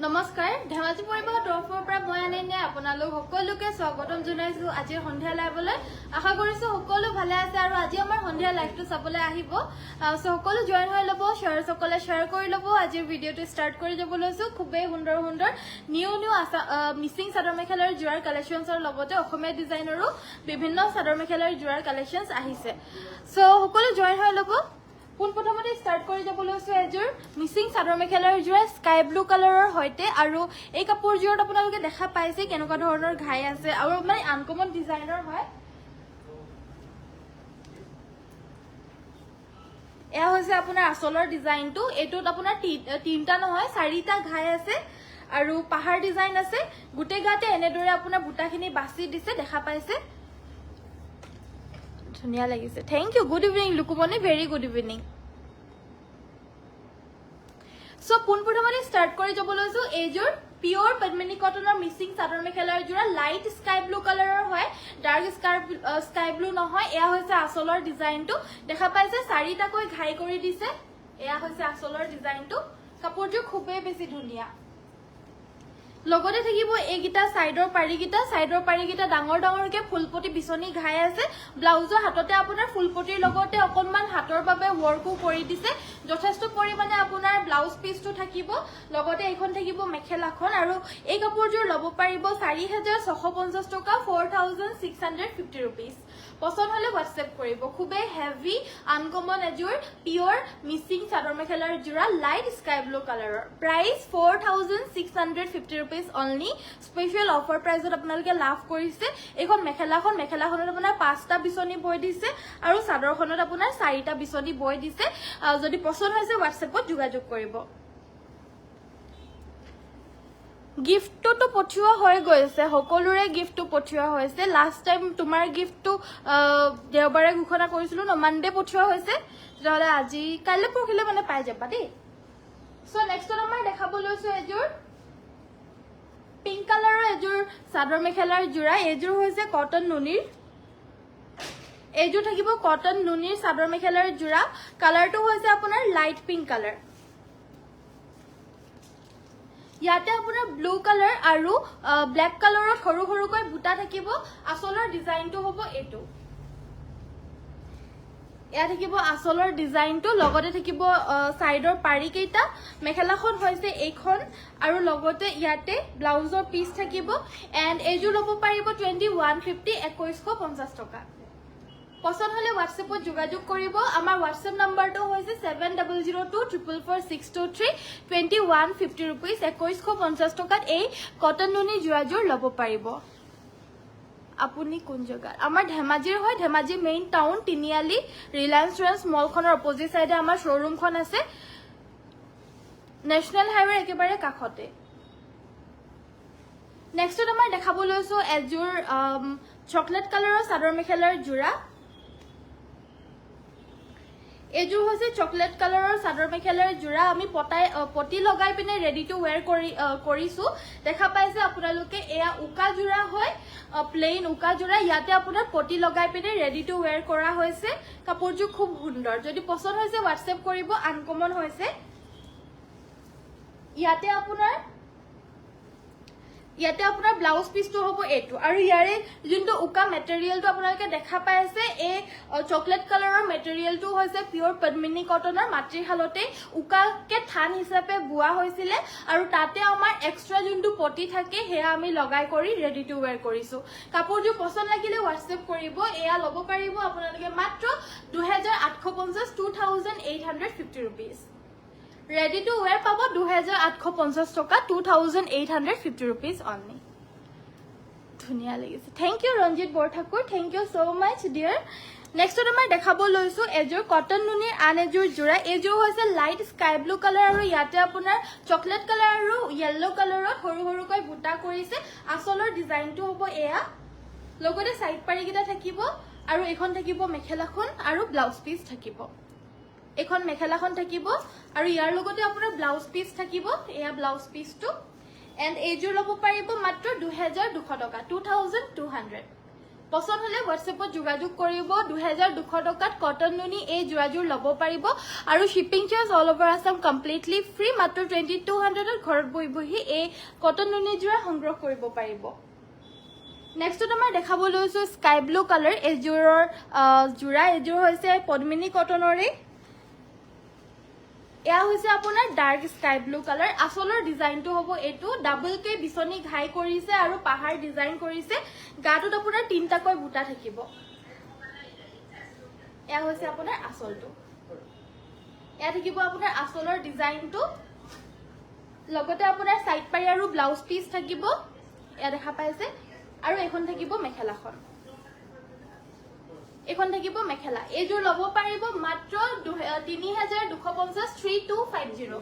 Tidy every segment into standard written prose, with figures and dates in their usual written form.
নমস্কাৰ ধেমাজি পৰিবাৰ তৰফৰ পৰা মই আনিনে আপোনালোক সকলোকে স্বাগতম জনাইছো আজি সন্ধিয়া লাইভলৈ আশা কৰিছো সকলো ভালে আছে আৰু আজি আমাৰ সন্ধিয়া লাইভটো চাবলৈ আহিব সকলো জয়েন হৈ লব সকলে শ্বেয়াৰ কৰি লব আজিৰ ভিডিঅটো ষ্টাৰ্ট কৰি যাব লৈছো খুবেই সুন্দৰ নিউ মিচিং চাদৰ মেখেলাৰ জোৰাৰ কালেকশ্যনছৰ লগতে অসমীয়া ডিজাইনৰো বিভিন্ন চাদৰ মেখেলাৰ জোৰাৰ কালেকশ্যনছ আহিছে সকলো জয়েন হৈ লব পোনপ্ৰথমতে ষ্টাৰ্ট কৰি যাব লৈছো এযোৰ মিচিং চাদৰ মেখেলাৰ জোৰা স্কাই ব্লু কালাৰৰ হৈতে আৰু এই কাপোৰযোৰত আপোনালোকে দেখা পাইছে কেনেকুৱা ধৰণৰ ঘাই আছে আৰু মানে আনকমন ডিজাইনৰ হয় এয়া হৈছে আপোনাৰ আচলৰ ডিজাইনটো এটোত আপোনাৰ তিনটা নহয় চাৰিটা ঘাই আছে আৰু পাহাৰ ডিজাইন আছে গুটে গাতে এনেদৰে আপোনাৰ বুটাখিনি বাছি দিছে দেখা পাইছে ধুনিয়া লাগিছে thank you good evening Lukumoni very good evening পোনপ্ৰথমতে ষ্টাৰ্ট কৰি যাব লৈছো এইযোৰ পিওৰ পদ্মিনী কটনৰ মিচিং চাদৰ মেখেলাৰ জোৰা লাইট স্কাই ব্লু কালাৰৰ হয় ডাৰ্ক স্কাই ব্লু নহয় এয়া হৈছে আচলৰ ডিজাইনটো দেখা পাইছে চাৰিটাকৈ ঘাই কৰি দিছে এয়া হৈছে আচলৰ ডিজাইনটো কাপোৰযোৰ খুবেই বেছি ধুনিয়া লগতে থাকিব এইগিটা সাইডৰ পাৰিগিটা ডাঙৰ ডাঙৰকে ফুলপটি বিছনি ঘাই আছে ব্লাউজৰ হাততে আপোনাৰ ফুলপটিৰ লগতে অকনমান হাতৰ বাবে ওয়াৰ্কও কৰি দিছে যথেষ্ট পৰিমাণে আপোনাৰ ব্লাউজ পিসটো থাকিব লগতে এইখন থাকিব মেখেলাখন আৰু এই কাপোৰযোৰ লব পাৰিব 4650 টকা 4650 रुपीस পছন্দ হলে WhatsApp কৰিব খুবেই হেভি আনকমন এযোৰ পিওৰ মিচিং চাদৰ মেখেলাৰ জোৰা লাইট স্কাই ব্লু কালাৰৰ price 4650 rupees only special offer প্ৰাইসত আপোনালোকে লাভ কৰিছে এখন মেখেলাখনত আপোনাৰ 5টা বিছনি বৈ দিছে আৰু চাদৰখনত আপোনাৰ 4টা বিছনি বৈ দিছে যদি পছন্দ হৈছে WhatsAppত যোগাযোগ কৰিব গিফটটো পঠিওৱা হৈ গৈছে সকলোৰে গিফটটো পঠিওৱা হৈছে লাষ্ট টাইম তোমাৰ গিফটটো দেওবাৰে ঘোষণা কৰিছিলো ন মানডে পঠিওৱা হৈছে তেতিয়াহলে আজি কাইলৈ পৰখিলে মানে পাই যাবা দেই নেক্সট আমাৰ দেখাব লৈছো এযোৰ পিংক কালাৰৰ এযোৰ চাদৰ মেখেলাৰ জোৰা এযোৰ হৈছে কটন নুনিৰ এযোৰ থাকিব কটন নুনিৰ চাদৰ মেখেলাৰ জোৰা কালাৰটো হৈছে আপোনাৰ লাইট পিংক কালাৰ ইয়াতে আপোনাৰ ব্লু কালাৰ আৰু ব্ল্যাক কালাৰত সৰু সৰুকৈ বুটা থাকিব আচলৰ ডিজাইনটো হ'ব এটো ইয়া থাকিব আচলৰ ডিজাইনটো লগতে থাকিব সাইডৰ পাৰি কেইটা মেখেলাখন হৈছে এইখন আৰু লগতে ইয়াতে ব্লাউজৰ পিস থাকিব এন্ড এযোৰ লব পাৰিব 2150 টকা পছন্দ হলে WhatsAppত যোগাযোগ কৰিব আমাৰ WhatsApp নম্বৰটো হৈছে 7002444623 2150 रुपीस 2150 টকাত এই কটন নুনি জোৰাযোৰ লব পাৰিব আপুনি কোন জগাৰ আমাৰ ধেমাজিৰ হয় ধেমাজি মেইন টাউন তিনিআলি ৰিলায়েন্স ট্ৰেন্ডছ মলখনৰ অপজিট সাইডে আমাৰ শোৰুমখন আছে নেশনাল হাইৱে একেবাৰে কাষতে নেক্সটত আমাৰ দেখাব লৈছো এযোৰ চকলেট কালাৰৰ চাদৰ মেখেলাৰ জোৰা এযোৰ হৈছে চকলেট কালাৰৰ চাদৰ মেখেলাৰ জোৰা আমি পটি লগাই পিনে ৰেডি টু ওয়্যাৰ কৰিছো দেখা পাইছে আপোনালোকে এয়া উকা জোৰা হয় প্লেন উকা জোৰা ইয়াতে আপোনাৰ পটি লগাই পিনে ৰেডি টু ওয়্যাৰ কৰা হৈছে কাপোৰযোৰ খুব সুন্দৰ যদি পছন্দ হৈছে WhatsApp কৰিব আনকমন হৈছে ইয়াতে আপোনাৰ ব্লাউজ পিসটো হ'ব এটো আৰু ইয়াৰে যোনটো উকা মেটেৰিয়েলটো আপোনালোকে দেখা পাইছে এই চকলেট কালাৰৰ মেটেৰিয়েলটো হৈছে পিওৰ পদ্মিনী কটনৰ মাটিৰ হালতে উকাকে থান হিচাপে বুৱা হৈছিল আৰু তাতে আমাৰ এক্সট্ৰা যোনটো পটি থাকে হেয়া আমি লগাই কৰি ৰেডি টু ওয়্যাৰ কৰিছো কাপোৰযোৰ পছন্দ লাগিলে WhatsApp কৰিব এয়া লব পাৰিব আপোনালোকে মাত্ৰ 2850 2850 rupees Ready to wear pabo 2850 টকা 2850 rupees only ধুনিয়া লাগিছে thank you Ranjit Borthakur thank you so much dear next আমাৰ দেখাব লৈছো এযোৰ কটন নুনিৰ আন এযোৰ জোৰা এযোৰ হৈছে লাইট স্কাই ব্লু কালাৰ আৰু ইয়াতে আপোনাৰ চকলেট কালাৰ আৰু ইয়েলো কালাৰত সৰু সৰুকৈ বুটা কৰিছে আচলৰ ডিজাইনটো হ'ব এয়া লগতে সাইড পাৰিগিটা থাকিব আৰু এখন থাকিব মেখেলাখন আৰু ব্লাউজ পিস থাকিব এখন মেখেলাখন থাকিব আৰু ইয়াৰ লগতে আপোনাৰ ব্লাউজ পিস থাকিব এয়া ব্লাউজ পিসটো এন্ড এযোৰ লব পাৰিব মাত্ৰ 2200 টকা 2200 পছন্দ হলে হোৱাটছএপত যোগাযোগ কৰিব 2200 টকাত কটন নুনি এই যোৰাযোৰ ল'ব পাৰিব আৰু shipping charge all over Assam completely free মাত্ৰ 2200 ঘৰত বহি বহি এই কটন নুনি যোৰা সংগ্ৰহ কৰিব পাৰিব নেক্সট আমাৰ দেখাব লৈছো স্কাই ব্লু কালাৰ এজোৰৰ যোৰা এজোৰ হৈছে পদ্মিনী কটনৰে এয়া হৈছে আপোনাৰ ডাৰ্ক স্কাই ব্লু কালাৰ আসলৰ ডিজাইনটো হ'ব এটো ডাবল কে বিছনি ঘাই কৰিছে আৰু পাহাৰ ডিজাইন কৰিছে গাটোত আপোনাৰ তিনটাকৈ বুটা থাকিব এয়া হৈছে আপোনাৰ আসলটো এয়া থাকিব আপোনাৰ আসলৰ ডিজাইনটো লগতে আপোনাৰ সাইড পাৰি আৰু ব্লাউজ পিস থাকিব এয়া দেখা পাইছে আৰু এখন থাকিব মেখেলাখন এখন থাকিব মেখেলা এজোৰ ল'ব পাৰিব মাত্ৰ 3250 3250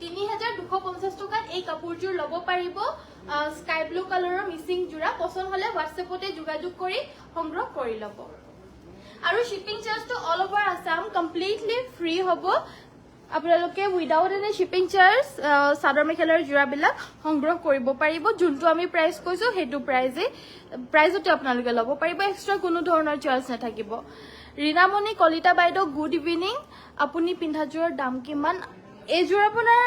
3250 টকাত এই কাপোৰজোৰ ল'ব পাৰিব স্কাই ব্লু কালাৰৰ মিচিং জোৰা পছন্দ হলে হোৱাটছএপতে যোগাযোগ কৰি সংগ্ৰহ কৰি ল'ব আৰু শিপিং চাৰ্জটো all over Assam completely free হ'ব আপোনালোকে উইদাউট এনি শিপিং চাৰ্জ সাদৰ মেখেলাৰ জোৰাবিলাক সংগ্ৰহ কৰিব পাৰিব যোনটো আমি প্ৰাইস কৈছো হেতু প্ৰাইজতে আপোনালোকে ল'ব পাৰিব এক্সট্ৰা কোনো ধৰণৰ চাৰ্জ নাথাকিব ৰীনামণি কলিতা বাইদেউ গুড ইভিনিং আপুনি পিন্ধাজোৰৰ দাম কিমান এইজোৰ আপোনাৰ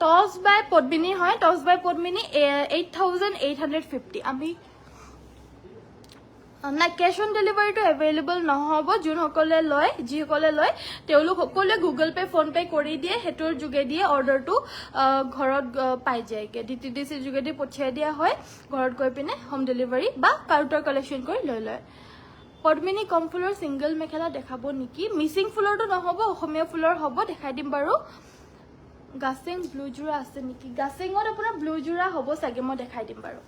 টস বাই পদ্মিনী হয় টস বাই পদ্মিনী 8850 আমি না ক্যাশ অন ডেলিভাৰীটো এভেইলেবল নহব যোনসকলে লয় যিসকলে লয় তেওঁলোক সকলোৱে গুগল পে ফোন পে কৰি দিয়ে হেতুৰ যোগেদি অৰ্ডাৰটো ঘৰত পাই যায়গে ডিটিডিসি যোগেদি পঠিয়াই দিয়া হয় ঘৰত গৈ পিনে হোম ডেলিভাৰী বা কাউন্টাৰ কালেকশন কৰি লৈ লয় পদ্মিনী কম ফুলৰ সিঙ্গল মেখেলা দেখাব নেকি মিসিং ফুলৰটো নহব অসমীয়া ফুলৰ হ'ব দেখাই দিম বাৰু গাসিং ব্লু জোৰা আছে নেকি গাসিংত আপোনাৰ ব্লু জোৰা হ'ব সাগে মই দেখাই দিম বাৰু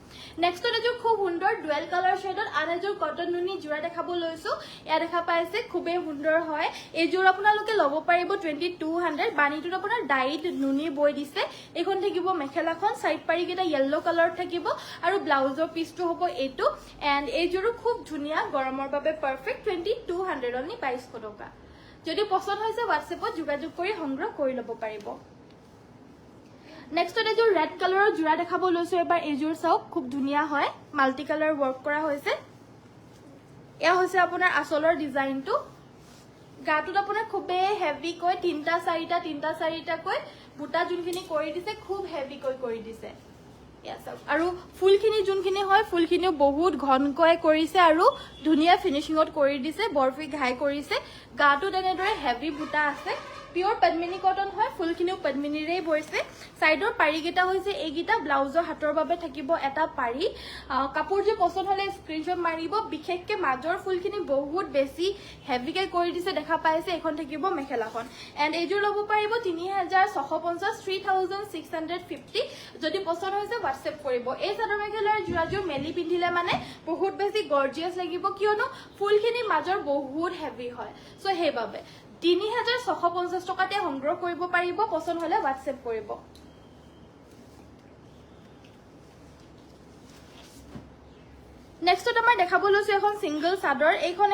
নেক্সট এজোৰ খুব সুন্দৰ ডুৱেল কালাৰ শেডত আনএজোৰ কটন নুনি জোৰা দেখাব লৈছো এয়া দেখা পাইছে খুবেই সুন্দৰ হয় এজোৰ আপোনালোকে ল'ব পাৰিব 2200 বানিটোত আপোনাৰ ডাইট নুনি বৈ দিছে এখন থাকিব মেখেলাখন সাইড পাৰি কিটা ইয়েলো কালাৰত থাকিব আৰু ব্লাউজৰ পিসটো হ'ব এটো এন্ড এজোৰ খুব ধুনিয়া গৰমৰ বাবে পাৰফেক্ট 2200 অনলি 2200 টকা যদি পছন্দ হৈছে হোৱাটছএপত যোগাযোগ কৰি সংগ্ৰহ কৰি ল'ব পাৰিব নেক্সট এজোৰ ৰেড কালাৰৰ জোৰা দেখাব লৈছো এবাৰ এজোৰ চাওক খুব ধুনিয়া হয় মাল্টি কালাৰ ওয়াৰ্ক কৰা হৈছে এয়া হৈছে আপোনাৰ আসলৰ ডিজাইনটো গাটোত আপোনাৰ খুবে হেভি কৈ তিনটা চাৰিটা কৈ বুটা যোনখিনি কৰি দিছে খুব হেভি কৈ কৰি দিছে এয়া চাওক আৰু ফুলখিনি যোনখিনি হয় ফুলখিনিও বহুত ঘনকৈ কৰিছে আৰু ধুনিয়া ফিনিশিংত কৰি দিছে বৰফি ঘাই কৰিছে গাটোত এনেদৰে হেভি বুটা আছে পিওৰ পদ্মিনী কটন হয় ফুলখিনিও পদ্মিনীৰে বইছে সাইডৰ পাৰিগিটা হৈছে এইগিটা ব্লাউজৰ হাতৰ বাবে থাকিব এটা পাৰি কাপোৰ যে পছন্দ হলে স্ক্ৰিনশ্বট মাৰিব বিশেষকে মাজৰ ফুলখিনি বহুত বেছি হেভিকে কৰি দিছে দেখা পাইছে এখন থাকিব মেখেলাখন এন্ড এইজোৰ ল'ব পাৰিব 3650 3650 যদি পছন্দ হৈছে হোৱাটছএপ কৰিব এই চাদৰ মেখেলাৰ জোৰাজোৰ মেলি পিন্ধিলে মানে বহুত বেছি গৰ্জিয়াস লাগিব কিয়নো ফুলখিনি মাজৰ বহুত হেভি হয় সো হেইবাবে 3650 টকাতে সংগ্ৰহ কৰিব পাৰিব পছন্দ হলে হোৱাটছএপ কৰিব নেক্সট আমাৰ দেখাব লৈছো এখন সিঙ্গল চাদৰ এইখন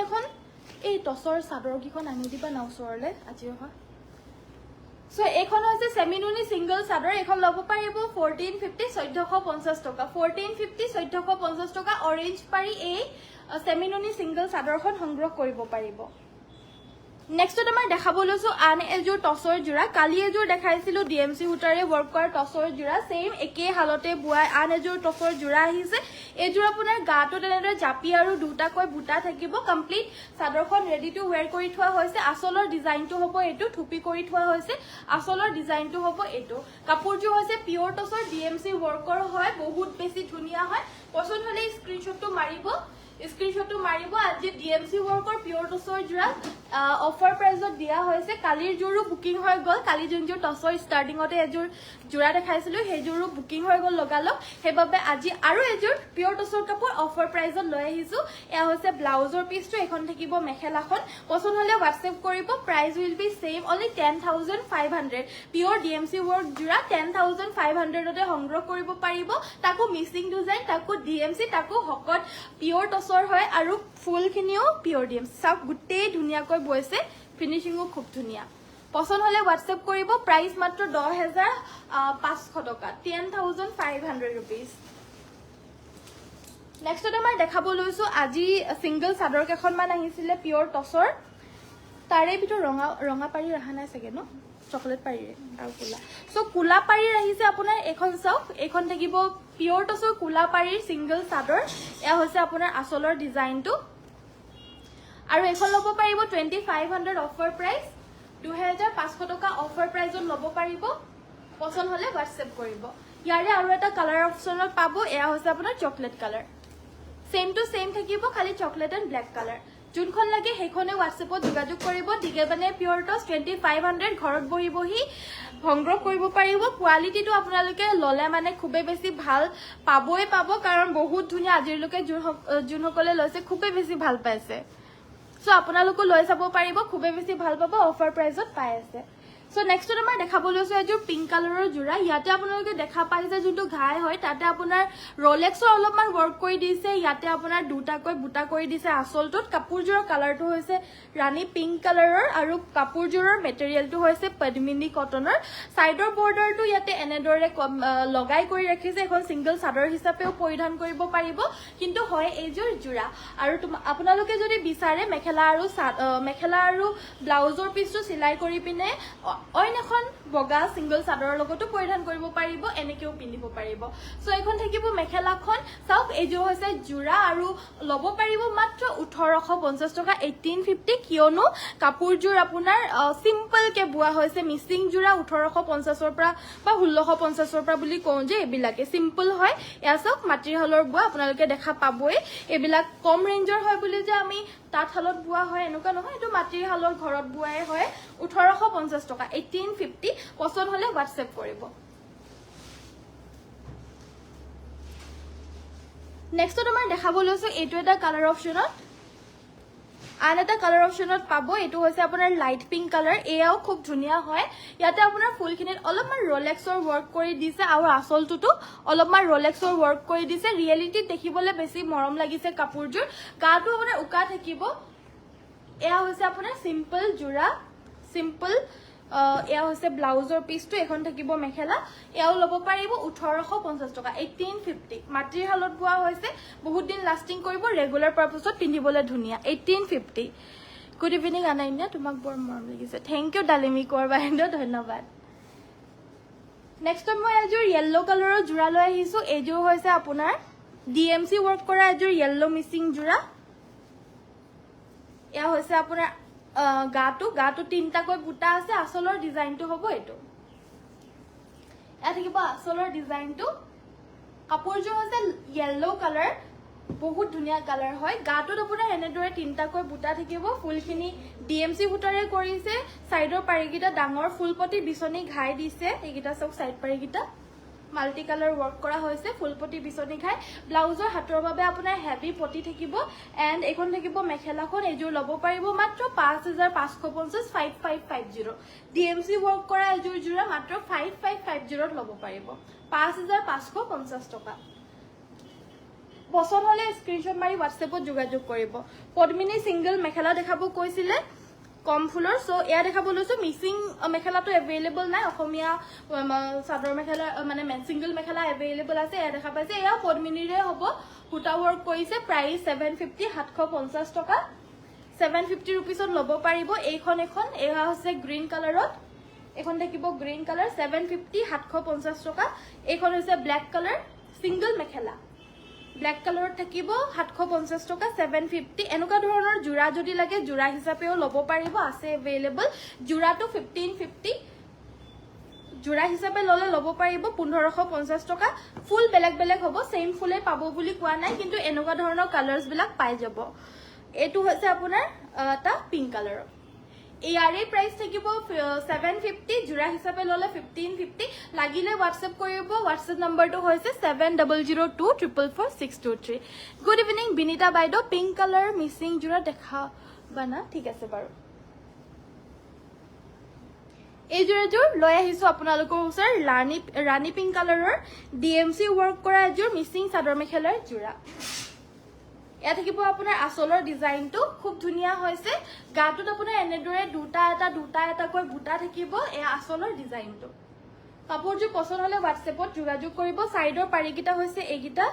এই টসৰ চাদৰ কিখন আনি দিবা না ওচৰলে আজি হয় সো এইখন হৈছে সেমিনুনি সিঙ্গল চাদৰ এইখন ল'ব পাৰিব 1450 1450 টকা 1450 1450 টকা অৰেঞ্জ পাৰি এই সেমিনুনি সিঙ্গল চাদৰখন সংগ্ৰহ কৰিব পাৰিব নেক্সট আমাৰ দেখাব লৈছো আন এজোৰ টসৰ জোৰা কালি এজোৰ দেখাইছিলো ডিএমসি হুটাৰে ওয়াৰ্ক কৰা টসৰ জোৰা সেম একে হালতে বুৱাই আন এজোৰ টসৰ জোৰা আহিছে এজোৰ আপোনাৰ গাটো তেনেদৰে জাপি আৰু দুটাকৈ বুটা থাকিব কমপ্লিট চাদৰখন ৰেডি টু ওয়্যাৰ কৰি থোৱা হৈছে আসলৰ ডিজাইনটো হ'ব এটো থুপি কৰি থোৱা হৈছে আসলৰ ডিজাইনটো হ'ব এটো কাপোৰজোৰ হৈছে পিওৰ টসৰ ডিএমসি ওয়াৰ্কৰ হয় বহুত বেছি ধুনিয়া হয় পছন্দ হলে স্ক্ৰিনশ্বটটো মাৰিব আজি ডিএমসি ওয়াৰ্কৰ পিওৰ টসৰ জোৰা অফাৰ প্ৰাইজত দিয়া হৈছে কালিৰ জোৰো বুকিং হৈ গল কালি যোনজোৰ টসৰ ষ্টাৰ্টিংতে এজোৰ জোৰা দেখাইছিলো সেই জোৰো বুকিং হৈ গল লগালো হেবাবে আজি আৰু এজোৰ পিওৰ টসৰ কাপোৰ অফাৰ প্ৰাইজত লৈ আহিছো এয়া হৈছে ব্লাউজৰ পিসটো এখন থাকিব মেখেলাখন পছন্দ হলে হোৱাটছএপ কৰিব price will be same only 10500 pure DMC work জোৰা 10500 তে সংগ্ৰহ কৰিব পাৰিব তাকো মিসিং ডিজাইন তাকো ডিএমসি তাকো হকত পিওৰ টসৰ হয় আৰু ফুলখিনিও পিওর ডিএমসি সব গুটে ধুনিয়াকৈ বইছে ফিনিশিংও খুব ধুনিয়া পছন্দ হলে হোৱাটছএপ কৰিব প্ৰাইস মাত্ৰ 10500 টকা 10500 रुपीस নেক্সটত আমাৰ দেখাব লৈছো আজি সিঙ্গল চাদৰ কেইখনমান আহিছিলে পিওৰ টছৰ তাৰে ভিতৰত ৰঙা পাৰি অহা নাই চাগে ন চকলেট পাৰি আৰু কুলা সো কুলা পাৰি আহিছে আপোনাৰ এখন চাওক এখন থাকিব পিওৰ টছৰ কুলা পাৰিৰ সিঙ্গল চাদৰ এয়া হৈছে আপোনাৰ আচলৰ ডিজাইনটো আৰু এখন ল'ব পাৰিব 2500 অফাৰ প্ৰাইস 2500 টকা অফাৰ প্ৰাইসত ল'ব পাৰিব পছন্দ হলে WhatsApp কৰিব ইয়াৰে আৰু এটা কালাৰ অপচনত পাব এয়া হৈছে আপোনাৰ chocolate colour same to same থাকিব খালি চকলেট এন্ড ব্ল্যাক কালাৰ যোনখন লাগে সেইখনে WhatsAppত যোগাযোগ কৰিব টিকেবানে পিওৰ টছ 2500 ঘৰত বহি বহি সংগ্ৰহ কৰিব পাৰিব কোৱালিটিটো আপোনালোকে ললে মানে খুবে বেছি ভাল পাবই পাব কাৰণ বহুত ধুনিয়া আজিলৈকে যোনসকলে লৈছে খুবে বেছি ভাল পাইছে সো আপোনালোকে লৈ চাব পাৰিব খুবে বেছি ভাল পাব অফাৰ প্ৰাইসত পাই আছে সো নেক্সটত আমাৰ দেখাব লৈছো এযোৰ পিংক কালাৰৰ জোৰা ইয়াতে আপোনালোকে দেখা পাইছে যোনটো ঘাই হয় তাতে আপোনাৰ ৰোলেক্সৰ অলপমান ওয়াৰ্ক কৰি দিছে ইয়াতে আপোনাৰ দুটাকৈ বুটা কৰি দিছে আসলটোত কাপোৰজোৰৰ কালাৰটো হৈছে ৰাণী পিংক কালাৰৰ আৰু কাপোৰজোৰৰ মেটেৰিয়েলটো হৈছে পদ্মিনী কটনৰ সাইডৰ বৰ্ডাৰটো ইয়াতে এনেদৰে লগাই কৰি ৰাখিছে এখন সিঙ্গল চাদৰ হিচাপেও পৰিধান কৰিব পাৰিব কিন্তু হয় এইযোৰ জোৰা আৰু আপোনালোকে যদি বিচাৰে মেখেলা আৰু ব্লাউজৰ পিছটো সিলাই কৰি পিনে অইন এখন বগা সিঙ্গল চাদৰৰ লগতো পৰিধান কৰিব পাৰিব এনেকেও পিন্ধিব পাৰিব সো এখন থাকিব মেখেলাখন চাওক এইযোৰ হৈছে জোৰা আৰু ল'ব পাৰিব মাত্ৰ 1850 টকা 1850 কিয়নো কাপোৰযোৰ আপোনাৰ সিম্পল কে বুৱা হৈছে মিচিং জোৰা 1850 পৰা বা 1650 পৰা বুলি কওঁ যে এবিলাকে সিম্পল হয় এয়া চাওক মাটিৰ হলৰ বুৱা আপোনালোকে দেখা পাবই এবিলাক কম ৰেঞ্জৰ হয় বুলি যে আমি তাত হালত বুৱা হয় এনেকুৱা নহয় এটো মাটিৰ হালৰ ঘৰত বুৱাই হয় 1850 টকা 1850 পছন্দ হলে WhatsApp কৰিব নেক্সট আমাৰ দেখাব লৈছো এটো এটা কালাৰ অপচনত আন এটা কালাৰ অপচনত পাব এটো হৈছে আপোনাৰ লাইট পিংক কালাৰ এয়াও খুব ধুনিয়া হয় ইয়াতে আপোনাৰ ফুলখিনিত অলপমান ৰোলেক্সৰ ওয়াৰ্ক কৰি দিছে আৰু আসলটোটো অলপমান ৰোলেক্সৰ ওয়াৰ্ক কৰি দিছে ৰিয়েলিটি দেখিবলৈ বেছি মৰম লাগিছে কাপোৰজোৰ গাটো আপোনাৰ উকা থাকিব এয়া হৈছে আপোনাৰ সিম্পল জোৰা সিম্পল এয়া হৈছে ব্লাউজৰ পিছটো এখন থাকিব মেখেলা এয়াও ল'ব পাৰিব 1850 টকা 1850 মাটিৰ হালত বুৱা হৈছে বহুত দিন লাষ্টিং কৰিব ৰেগুলাৰ পাৰপাছত পিন্ধিবলৈ ধুনিয়া 1850 গুড ইভিনিং আনাইনা তোমাক বৰ মৰম লাগিছে থ্যাংক ইউ ডালিমি কোৰ বাইদেউ ধন্যবাদ নেক্সট মই এযোৰ ইয়েলো কালাৰৰ জোৰা লৈ আহিছো এযোৰ হৈছে আপোনাৰ DMC ওয়াৰ্ক কৰা এযোৰ ইয়েলো মিচিং জোৰা এয়া হৈছে আপোনাৰ গাটো তিনটাকৈ বুটা আছে আসলৰ ডিজাইনটো হ'ব এটো এয়া থাকিব আসলৰ ডিজাইনটো কাপোৰযোৰ হৈছে ইয়েলো কালাৰ বহুত ধুনিয়া কালাৰ হয় গাটোত আপোনাৰ এনেদৰে তিনটাকৈ বুটা থাকিব ফুলখিনি DMC বুটাৰে কৰিছে সাইডৰ পাৰিগিটা ডাঙৰ ফুলপটি বিছনি ঘাই দিছে এইগিটা সব সাইড পাৰিগিটা মাল্টি কালাৰ ওয়াৰ্ক কৰা হৈছে ফুলপটি বিছনি ঘাই ব্লাউজৰ হাতৰ বাবে আপোনাৰ হেভি পটি থাকিব এন্ড এখন থাকিব মেখেলাখন এযোৰ ল'ব পাৰিব মাত্ৰ 5550 5550 DMC ওয়াৰ্ক কৰা এযোৰ জোৰা মাত্ৰ 5550 ল'ব পাৰিব 5550 টকা পছন্দ হলে স্ক্ৰিনশ্বট মাৰি WhatsAppত যোগাযোগ কৰিব পদ্মিনী সিঙ্গল মেখেলা দেখাব কৈছিলে কম ফুলৰ সো এয়া দেখাব লৈছো মিচিং মেখেলাটো अवेलेबल নাই অসমীয়া চাদৰ মেখেলা মানে সিঙ্গল মেখেলা अवेलेबल আছে এয়া দেখা পাইছে এয়া পদ্মিনীৰে হ'ব হুটা ওয়াৰ্ক কৰিছে প্ৰাইস 750 750 টকা 750 रुपीसত ল'ব পাৰিব এইখন এয়া হৈছে গ্ৰীন কালাৰত এখন থাকিব গ্ৰীন কালাৰ 750 750 টকা এইখন হৈছে ব্ল্যাক কালাৰ সিঙ্গল মেখেলা ব্ল্যাক কালাৰত থাকিব 750 টকা 750 এনেকুৱা ধৰণৰ জোৰা যদি লাগে জোৰা হিচাপেও ল'ব পাৰিব আছে अवेलेबल জোৰাটো 1550 জোৰা হিচাপে ল'ব পাৰিব 1550 টকা ফুল বেলেগ হ'ব সেম ফুলে পাব বুলি কোৱা নাই কিন্তু এনেকুৱা ধৰণৰ কালাৰছ বিলাক পাই যাব এটো হৈছে আপোনাৰ এটা পিংক কালাৰ ইয়াৰে প্ৰাইস থাকিব 750 জোৰা হিচাপে ল'লে 1550 লাগিলে WhatsApp কৰিব WhatsApp নম্বৰটো হৈছে 7002444623 গুড ইভিনিং বিনিতা বাইদেউ পিংক কালাৰ মিচিং জোৰা দেখা বানা ঠিক আছে বাৰু এই জোৰাযোৰ লৈ আহিছো আপোনালোকৰ ওচৰ ৰাণী পিংক কালাৰৰ DMC ওয়াৰ্ক কৰা এযোৰ মিচিং চাদৰ মেখেলাৰ জোৰা এয়া থাকিব আপোনাৰ আসলৰ ডিজাইনটো খুব ধুনিয়া হৈছে গাটোত আপোনাৰ এনেদৰে দুটা এটা কৈ বুটা থাকিব এয়া আসলৰ ডিজাইনটো কাপোৰযোৰ পছন্দ হলে WhatsAppত যোগাযোগ কৰিব সাইডৰ পাৰিগিটা হৈছে এইগিটা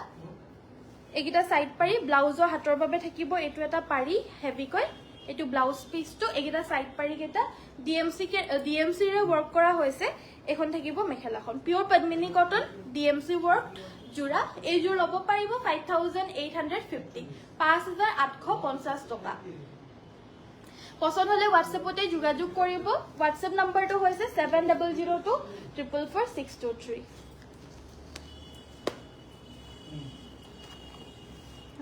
এইগিটা সাইড পাৰি ব্লাউজৰ হাতৰ বাবে থাকিব এটো এটা পাৰি হেভি কয় এটো ব্লাউজ পিসটো এইগিটা সাইড পাৰি কেটা ডিএমসি ৰে ওয়াৰ্ক কৰা হয়েছে এখন থাকিব মেখেলাখন পিওৰ পদ্মিনী কটন ডিএমসি ওয়াৰ্ক জোড়া এই জোৰ লব পাৰিব 5850 5850 টকা পছন্দ হলে হোয়াটসঅ্যাপতে যোগাযোগ কৰিব হোয়াটসঅ্যাপ নাম্বাৰটো হৈছে 7002444623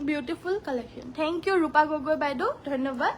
Beautiful collection. Thank you, Rupa Gogoi Baido. Dhanyabad.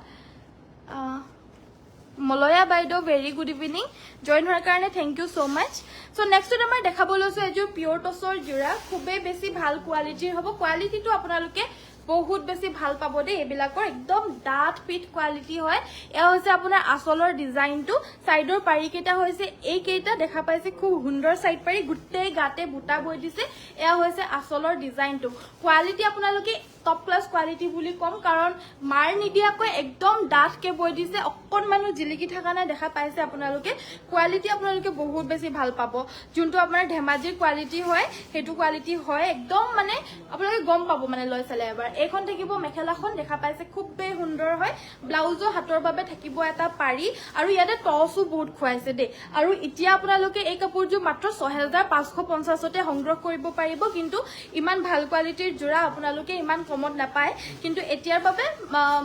Moloya Baido, very good evening. Join her karone. Thank you so much. So next to amar dekhabolo ase ejo pure tosor jura khube beshi bhal quality hobo. Quality to apnaloke বহুত বেছি ভাল পাব দে এবিলাকৰ একদম ডাট fit quality হয় এয়া হৈছে আপোনাৰ আসলৰ ডিজাইনটো সাইডৰ পাৰি কেটা হৈছে এই কেটা দেখা পাইছে খুব সুন্দৰ সাইড পাৰি গুটেই গাতে বুটা বৈ দিছে এয়া হৈছে আসলৰ ডিজাইনটো কোৱালিটি আপোনালোকে টপ ক্লাস কোৱালিটি বুলি কম কাৰণ মাৰ নিদিয়াকৈ একদম ডাটকে বৈ দিছে অকনমানো জিলিকি থাকা না দেখা পাইছে আপোনালোকে কোৱালিটি আপোনালোকে বহুত বেছি ভাল পাব যোনটো আপোনাৰ ধেমাজিৰ কোৱালিটি হয় হেতু কোৱালিটি হয় একদম মানে আপোনালোকে গম পাব মানে লৈ চালে এবাৰ এখন থাকিব মেখেলাখন দেখা পাইছে খুব বে সুন্দৰ হয় ব্লাউজৰ হাতৰ বাবে থাকিব এটা পাৰি আৰু ইয়াতে টসও বহুত খুৱাইছে দে আৰু এতিয়া আপোনালোকে এই কাপোৰটো মাত্ৰ 6550 তে সংগ্ৰহ কৰিব পাৰিব কিন্তু ইমান ভাল কোৱালিটিৰ জোৰা আপোনালোকে ইমান কমত নাপায় কিন্তু এতিয়াৰ বাবে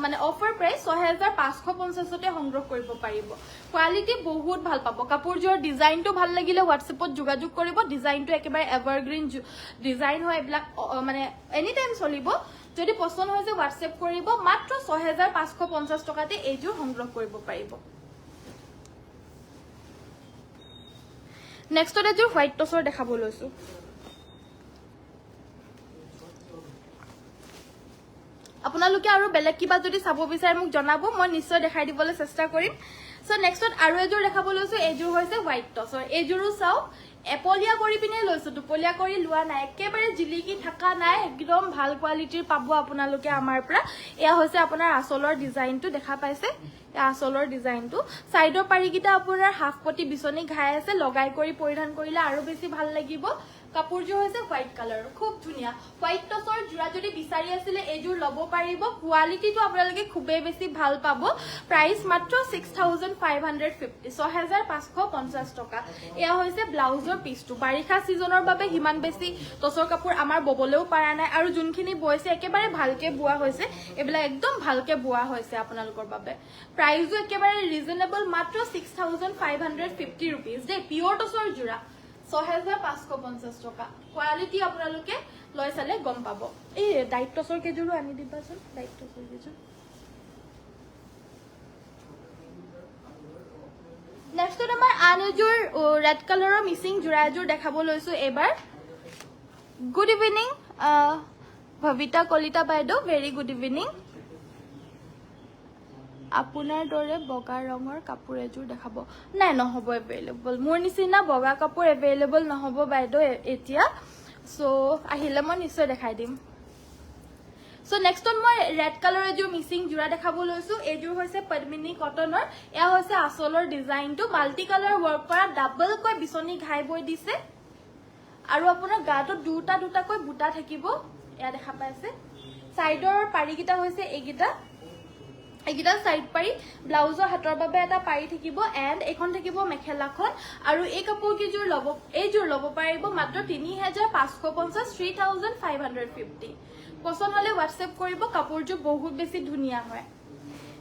মানে অফাৰ প্ৰাইস 6550 তে সংগ্ৰহ কৰিব পাৰিব কোৱালিটি বহুত ভাল পাব কাপোৰজোৰ ডিজাইনটো ভাল লাগিলে হোৱাটসঅ্যাপত যোগাযোগ কৰিব ডিজাইনটো একেবাৰে এভাৰগ্ৰীন ডিজাইন হয় এবিলাক মানে এনি টাইম চলিব যদি পছন্দ হৈছে হোৱাটসঅ্যাপ কৰিব মাত্ৰ 6550 টকাতে এইজোৰ সংগ্ৰহ কৰিব পাৰিব নেক্সট এজোৰ হোৱাইট টসৰ দেখাব লৈছো আপোনালোকে আৰু বেলেগ কিবা যদি চাব বিচাৰে মোক জনাব মই নিশ্চয় দেখাই দিবলৈ চেষ্টা কৰিম সো নেক্সটত আৰু এজোৰ দেখাব লৈছো এজোৰ হৈছে হোৱাইট টসৰ এজোৰো চাও এপলিয়া কৰি পিনে লৈছো দুপলিয়া কৰি লোৱা নাই একেবাৰে জিলিকি থাকা নাই একদম ভাল কোৱালিটিৰ পাব আপোনালোকে আমাৰ পৰা এয়া হৈছে আপোনাৰ আসলৰ ডিজাইনটো দেখা পাইছে আসলৰ ডিজাইনটো সাইডৰ পাৰিকিটা আপোনাৰ হাফ পটি বিছনি ঘাই আছে লগাই কৰি পৰিধান কৰিলে আৰু বেছি ভাল লাগিব কাপোৰজোৰ হৈছে হোৱাইট কালাৰ খুব ধুনিয়া হোৱাইট টসৰ জোৰা যদি বিচাৰি আছিল এজোৰ লব পাৰিব কোৱালিটিটো আপোনালোকে খুবে বেছি ভাল পাব প্ৰাইস মাত্ৰ 6550 6550 টকা এয়া হৈছে ব্লাউজৰ পিসটো বাৰিখা সিজনৰ বাবে হিমান বেছি টসৰ কাপোৰ আমাৰ ববলেও পাৰা নাই আৰু যোনখিনি বৈছে একেবাৰে ভালকে বুৱা হৈছে এবিলা একদম ভালকে বুৱা হৈছে আপোনালোকৰ বাবে প্ৰাইসও একেবাৰে ৰিজনেবল মাত্ৰ 6550 रुपीस দে পিওৰ টসৰ জোৰা 6550 টকা কোৱালিটি আপোনালোকে লৈ চালে গম পাব এই ডাইট টসৰ কেজোৰো আনি দিবাচোন ডাইট টসৰ কেজোৰ নেক্সট আমাৰ আনজোৰ ৰেড কালাৰৰ মিসিং জোৰা এজোৰ দেখাব লৈছো এবাৰ গুড ইভিনিং ভবিতা কলিতা বাইদেউ ভেৰি গুড ইভিনিং আপোনাৰ দৰে বগা ৰঙৰ কাপোৰ এজোৰ দেখাব নাই নহব এভেইলেবল মোৰ নিচিনা বগা কাপোৰ এভেইলেবল নহব বাইদেউ এতিয়া সো আহিলে মই নিশ্চয় দেখাই দিম সো নেক্সটত মই ৰেড কালাৰ এজোৰ মিসিং জোৰা দেখাব লৈছো এজোৰ হৈছে পদ্মিনী কটনৰ এয়া হৈছে আসলৰ ডিজাইনটো মাল্টি কালাৰ ওয়াৰ্ক কৰা ডাবল কৈ বিছনি ঘাই বৈ দিছে আৰু আপোনাৰ গাটো দুটা কৈ বুটা থাকিব এয়া দেখা পাইছে সাইডৰ পাৰিকিটা হৈছে এইগিটা এগিটা সাইড পাৰি ব্লাউজৰ হাতৰ বাবে এটা পাৰি থাকিব এন্ড এখন থাকিব মেখেলাখন আৰু এই কাপোৰ কিজোৰ লব পাৰিব মাত্ৰ 3550 3550 পছন্দ হলে হোৱাটসঅ্যাপ কৰিব কাপোৰজোৰ বহুত বেছি ধুনিয়া হয়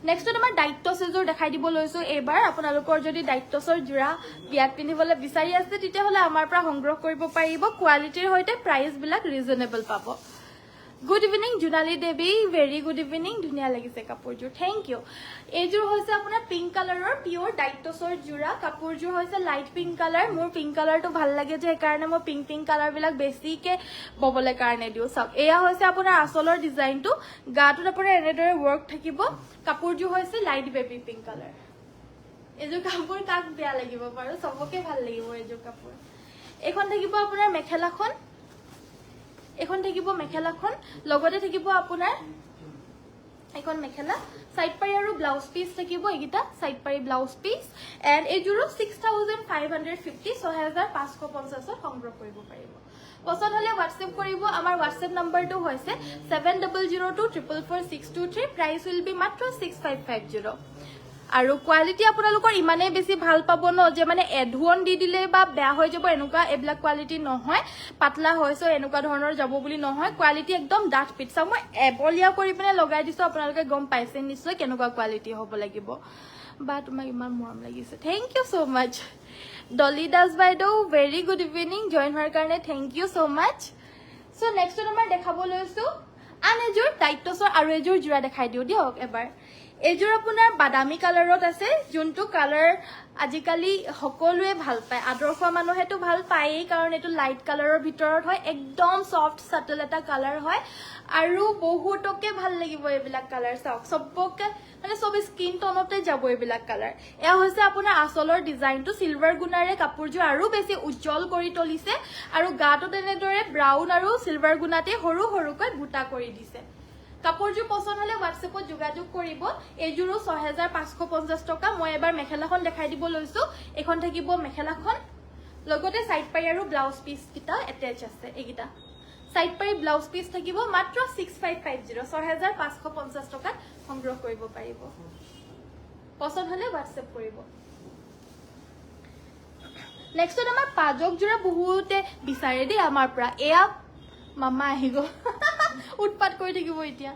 নেক্সটত আমাৰ ডাইট টস এজোৰ দেখাই দিব লৈছো এবাৰ আপোনালোকৰ যদি ডাইট টসৰ জোৰা বিয়াত পিন্ধিবলৈ বিচাৰি আছে তেতিয়া হলে আমাৰ পৰা সংগ্ৰহ কৰিব পাৰিব কোৱালিটিৰ হৈতে প্ৰাইস বিলাক ৰিজনেবল পাব গুড ইভিনিং জুনালী দেৱী ভেৰি গুড ইভিনিং ধুনিয়া লাগিছে কাপোৰজোৰ থ্যাংক ইউ এইজোৰ হৈছে আপোনাৰ পিংক কালাৰৰ পিওৰ ডাইট টসৰ জোৰা কাপোৰজোৰ হৈছে লাইট পিংক কালাৰ মোৰ পিংক কালাৰটো ভাল লাগে যে কাৰণে মই পিংক কালাৰ বিলাক বেছিকে ববলে কাৰণে দিও সব এয়া হৈছে আপোনাৰ আসলৰ ডিজাইনটো গাটোত আপোনাৰ এনেদৰে ওয়াৰ্ক থাকিব কাপোৰজোৰ হৈছে লাইট বেবি পিংক কালাৰ এইজোৰ কাপোৰ কাক বেয়া লাগিব বাৰু সবকে ভাল লাগিব এইজোৰ কাপোৰ এখন থাকিব আপোনাৰ মেখেলাখন এখন থাকিব মেখেলাখন লগতে থাকিব আপোনাৰ এখন মেখেলা সাইড পাৰি আৰু ব্লাউজ পিস থাকিব এগিটা সাইড পাৰি ব্লাউজ পিস এন্ড এজোৰো 6550 6550 সংগ্ৰহ কৰিব পাৰিব পছন্দ হলে হোৱাটছএপ কৰিব আমাৰ হোৱাটছএপ নম্বৰটো হৈছে 7002444623 প্ৰাইস উইল বি মাত্ৰ 6550 আৰু কোৱালিটি আপোনালোকৰ ইমানেই বেছি ভাল পাব ন যে মানে এডুৱন দি দিলে বা বেয়া হৈ যাব এনেকুৱা এবিলাক কোৱালিটি নহয় পাতলা হৈছে এনেকুৱা ধৰণৰ যাব বুলি নহয় কোৱালিটি একদম ডাঠ পিট চাও মই এবলিয়া কৰি পিনে লগাই দিছো আপোনালোকে গম পাইছে নিশ্চয় কেনেকুৱা কোৱালিটি হ'ব লাগিব বা তোমাক ইমান মৰম লাগিছে থ্যাংক ইউ সো মাচ ডলি দাস বাইদেউ ভেৰি গুড ইভিনিং জয়েন হোৱাৰ কাৰণে thank you so mass so next আমাৰ দেখাব লৈছো আন এযোৰ টাইটছৰ আৰু এযোৰ জোৰা দেখাই দিও দিয়ক এবাৰ এযোৰ আপোনাৰ বাদামী কালাৰত আছে যোনটো কালাৰ আজিকালি সকলোৱে ভাল পায় আদৰ্শ মানুহেটো ভাল পায়েই কাৰণ এটো লাইট কালাৰৰ ভিতৰত হয় একদম সফট সাটল এটা কালাৰ হয় আৰু বহুতকে ভাল লাগিব এইবিলাক কালাৰ চাওক সবকে মানে সব স্কিন টোনতে যাব এইবিলাক কালাৰ এয়া হৈছে আপোনাৰ আসলৰ ডিজাইনটো সিলভাৰ গুণাৰে কাপোৰযোৰ আৰু বেছি উজ্জ্বল কৰি তলিছে আৰু গাটো তেনেদৰে ব্ৰাউন আৰু সিলভাৰ গুণাতে সৰু সৰুকৈ বুটা কৰি দিছে কাপোৰযোৰ পছন্দ হলে হোৱাটছএপত যোগাযোগ কৰিব এযোৰো 6550 টকা মই এবাৰ মেখেলাখন দেখাই দিব লৈছো এখন থাকিব মেখেলাখন লগতে সাইড পাই আৰু ব্লাউজ পিস কিটা এটাচ আছে এইগিটা সাইড পাই ব্লাউজ পিস থাকিব মাত্ৰ 6550 6550 টকাত সংগ্ৰহ কৰিব পাৰিব পছন্দ হলে হোৱাটছএপ কৰিব নেক্সট আমাৰ পাজক জোৰা বহুতে বিচাৰে দেই আমাৰ পৰা এয়া মামা আহিব উৎপাত কৰি থাকিব এতিয়া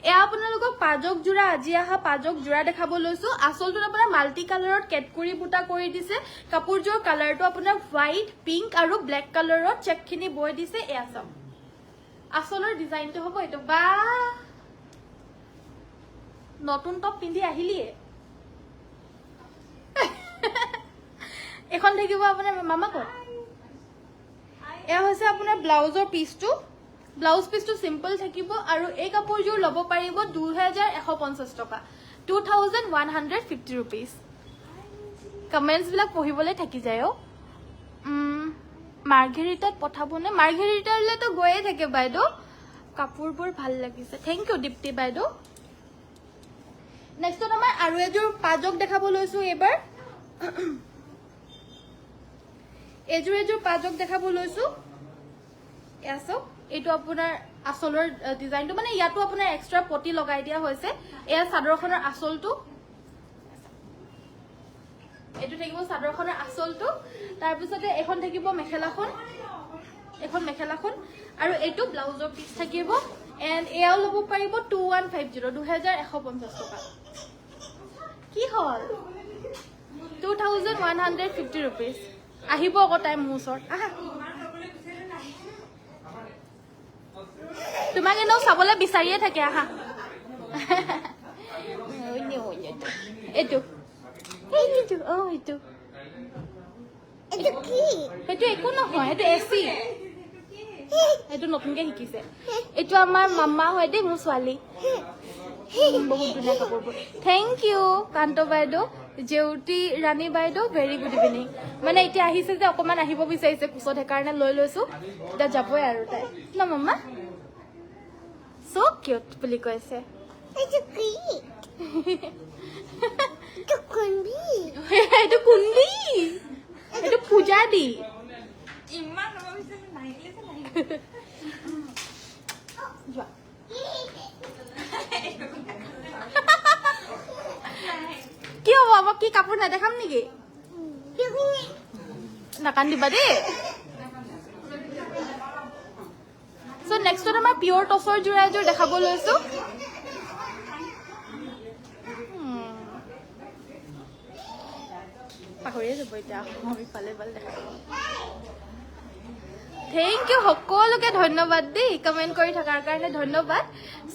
এয়া আপোনালোকক পাজক জোৰা আজি আহা পাজক জোৰা দেখাব লৈছো আসলটো আপোনাৰ মাল্টি কালাৰত কেটকুৰি বুটা কৰি দিছে কাপোৰযোৰ কালাৰটো আপোনাৰ হোৱাইট পিংক আৰু ব্লেক কালাৰত চেকখিনি বৈ দিছে এয়া চাওক আসলৰ ডিজাইনটো হ'ব এটো বা নতুন টপ পিন্ধি আহিলিয়ে এখন থাকিব আপোনাৰ মামা ক'ত এয়া হৈছে আপোনাৰ ব্লাউজৰ পিসটো ব্লাউজ পিসটো সিম্পল থাকিব আৰু এই কাপোৰযোৰ লব পাৰিব 2150 টকা 2150 रुपीस কমেন্টস বিলাক পঢ়িবলৈ থাকি যায় মাৰ্ঘেৰিটাত পঠাবনে মাৰ্ঘেৰিটালৈ তো গৈয়ে থাকে বাইদেউ কাপোৰবোৰ ভাল লাগিছে থ্যাংক ইউ দীপ্তি বাইদেউ নেক্সট আমাৰ আৰু এযোৰ পাজক দেখাব লৈছো এবাৰ এযোৰ পাজক দেখাব লৈছো এসো এটো আপোনাৰ আসলৰ ডিজাইনটো মানে ইয়াতো আপোনাৰ এক্সট্ৰা পটি লগাই দিয়া হৈছে এয়া সাদৰখনৰ আসলটো এটো থাকিব সাদৰখনৰ আসলটো তাৰ পিছতে এখন থাকিব মেখেলাখন এখন মেখেলাখন আৰু এটো ব্লাউজৰ পিস থাকিব এন্ড এয়াও লব পাৰিব 2150 2150 টকা কি হল 2150 रुपीस আহিব আকৌ টাইম মুছৰ আহা তোমাক এনেও চাবলৈ বিচাৰিয়ে থাকে আহা এটো এটো একো নহয় এটো এচি এটো নতুনকে শিকিছে এটো আমাৰ মামা হয় দেই মোৰ ছোৱালী বহুত ধুনীয়া কাপোৰবোৰ থ্যাংক ইউ কান্ত বাইদেউ জেউতি ৰাণী বাইদেউ ভেৰি গুড ইভিনিং মানে এতিয়া আহিছে যে অকমান আহিব বিচাৰিছে কুছত সেইকাৰণে লৈ লৈছো এতিয়া যাবই আৰু তাই ন মামা so cute বুলি কৈছে It's a creek. It's a kundi. এটো কুন্দি এটো পূজা দি ইমান ভাবিছে নাইলে নাই যোৱা কি হ'ব আমাক কি কাপোৰ নেদেখাম নেকি নাকান্দিবা দেই সো নেক্সট আমাৰ পিওৰ টছৰ জোৰা এযোৰ দেখাব লৈছো পাহৰিয়ে যাব এতিয়া আমি ফালে ফালে দেখাব থ্যাংক ইউ সকলোকে ধন্যবাদ দেই কমেন্ট কৰি থকাৰ কাৰণে ধন্যবাদ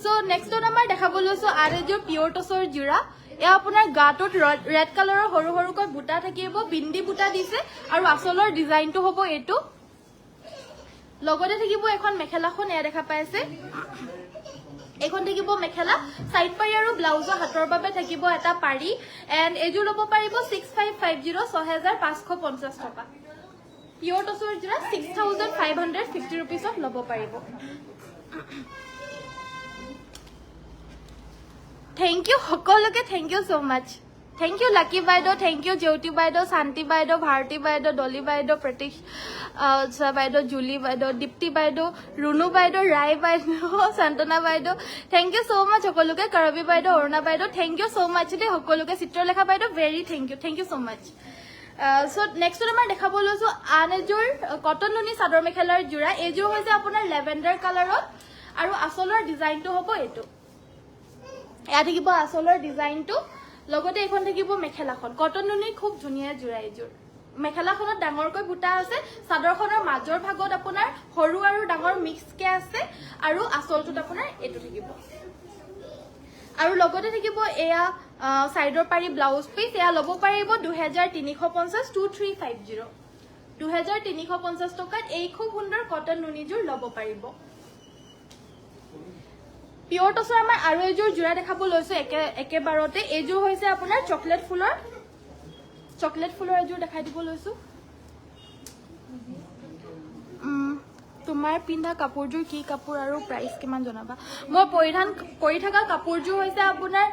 সো নেক্সট আমাৰ দেখাব লৈছো আৰু এযোৰ পিওৰ টছৰ জোৰা এয়া আপোনাৰ গাটোত ৰেড কালাৰৰ সৰু সৰুকৈ বুটা থাকিব বিন্দি বুটা দিছে আৰু আসলৰ ডিজাইনটো হ'ব এটো লগতে থাকিব এখন মেখেলাখন এয়া দেখা পাইছে এখন থাকিব মেখেলা সাইড পাই আৰু ব্লাউজৰ হাতৰ বাবে থাকিব এটা পাৰি এন্ড এযোৰ লব পাৰিব 6550 6550 টকা পিওৰ টছৰ জোৰা 6550 रुपीसত লব পাৰিব থ্যাংক ইউ সকলোকে thank you so mass thank U লাকি বাইদেউ, থেংক ইউ জ্যোতি বাইদেউ, শান্তি বাইদেউ, ভাৰতী বাইদেউ, ডলি বাইদেউ, প্ৰতীক্ষা বাইদেউ, জুলি বাইদেউ, দীপ্তি বাইদেউ, ৰুণু বাইদেউ, ৰায় বাইদেউ, শান্তনা বাইদেউ, থেংক ইউ ছ' মাছ সকলোকে, কৰবী বাইদেউ, অৰুণা বাইদেউ, থেংক ইউ ছ' মাছ দেই সকলোকে, চিত্ৰলেখা বাইদেউ, ভেৰি থেংক ইউ ছ' মাছ। চ' নেক্সটত আমাৰ দেখাব লৈছোঁ আন এযোৰ কটন নুনি চাদৰ মেখেলাৰ যোৰা। এইযোৰ হৈছে আপোনাৰ লেভেণ্ডাৰ কালাৰত আৰু আচলৰ ডিজাইনটো হ'ব এইটো। এয়া থাকিব আচলৰ ডিজাইনটো, লগতে এইখন থাকিব মেখেলাখন। কটন নুনিৰ খুব ধুনীয়া যোৰা এইযোৰ। মেখেলাখনত ডাঙৰকৈ বুটা আছে, চাদৰখনৰ মাজৰ ভাগত আপোনাৰ সৰু আৰু ডাঙৰ মিক্সকে আছে, আৰু আচলটোত আপোনাৰ এইটো থাকিব। আৰু লগতে থাকিব এয়া চাইডৰ পাৰি ব্লাউজ পিচ। এয়া ল'ব পাৰিব 2350, 2350, 2350 টকাত এই খুব সুন্দৰ কটন নুনিযোৰ ল'ব পাৰিব। পিয়ৰ টচৰ আমাৰ আৰু এযোৰ যোৰা দেখাব লৈছো একেবাৰতে। এইযোৰ হৈছে আপোনাৰ চকলেট ফুলৰ এযোৰ দেখাই দিব লৈছো। তোমাৰ পিন্ধা কাপোৰযোৰ কি কাপোৰ আৰু প্ৰাইচ কিমান জনাবা? মই পৰিধান কৰি থকা কাপোৰযোৰ হৈছে আপোনাৰ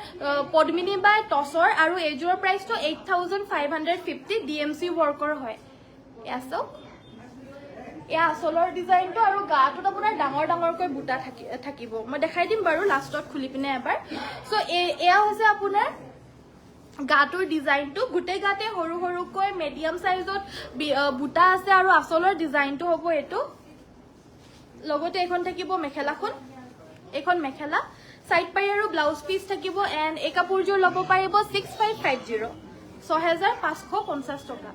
পদ্মিনী বাই টচৰ, আৰু এইযোৰৰ প্ৰাইচটো 8550 DMC ৱৰ্কৰ হয়। এয়া চাওক, এয়া আচলৰ ডিজাইনটো, আৰু গাটোত আপোনাৰ ডাঙৰ ডাঙৰকৈ বুটা থাকিব। মই দেখাই দিম বাৰু লাষ্টত খুলি পিনে এবাৰ। চ' এয়া হৈছে আপোনাৰ গাটোৰ ডিজাইনটো। গোটেই গাতে সৰু সৰুকৈ মিডিয়াম চাইজত বুটা আছে, আৰু আচলৰ ডিজাইনটো হ'ব এইটো। লগতে এইখন থাকিব মেখেলাখন, এইখন মেখেলা, চাইড পাৰি আৰু ব্লাউজ পিচ থাকিব। এণ্ড এই কাপোৰযোৰ ল'ব পাৰিব 6550, 6550 টকা।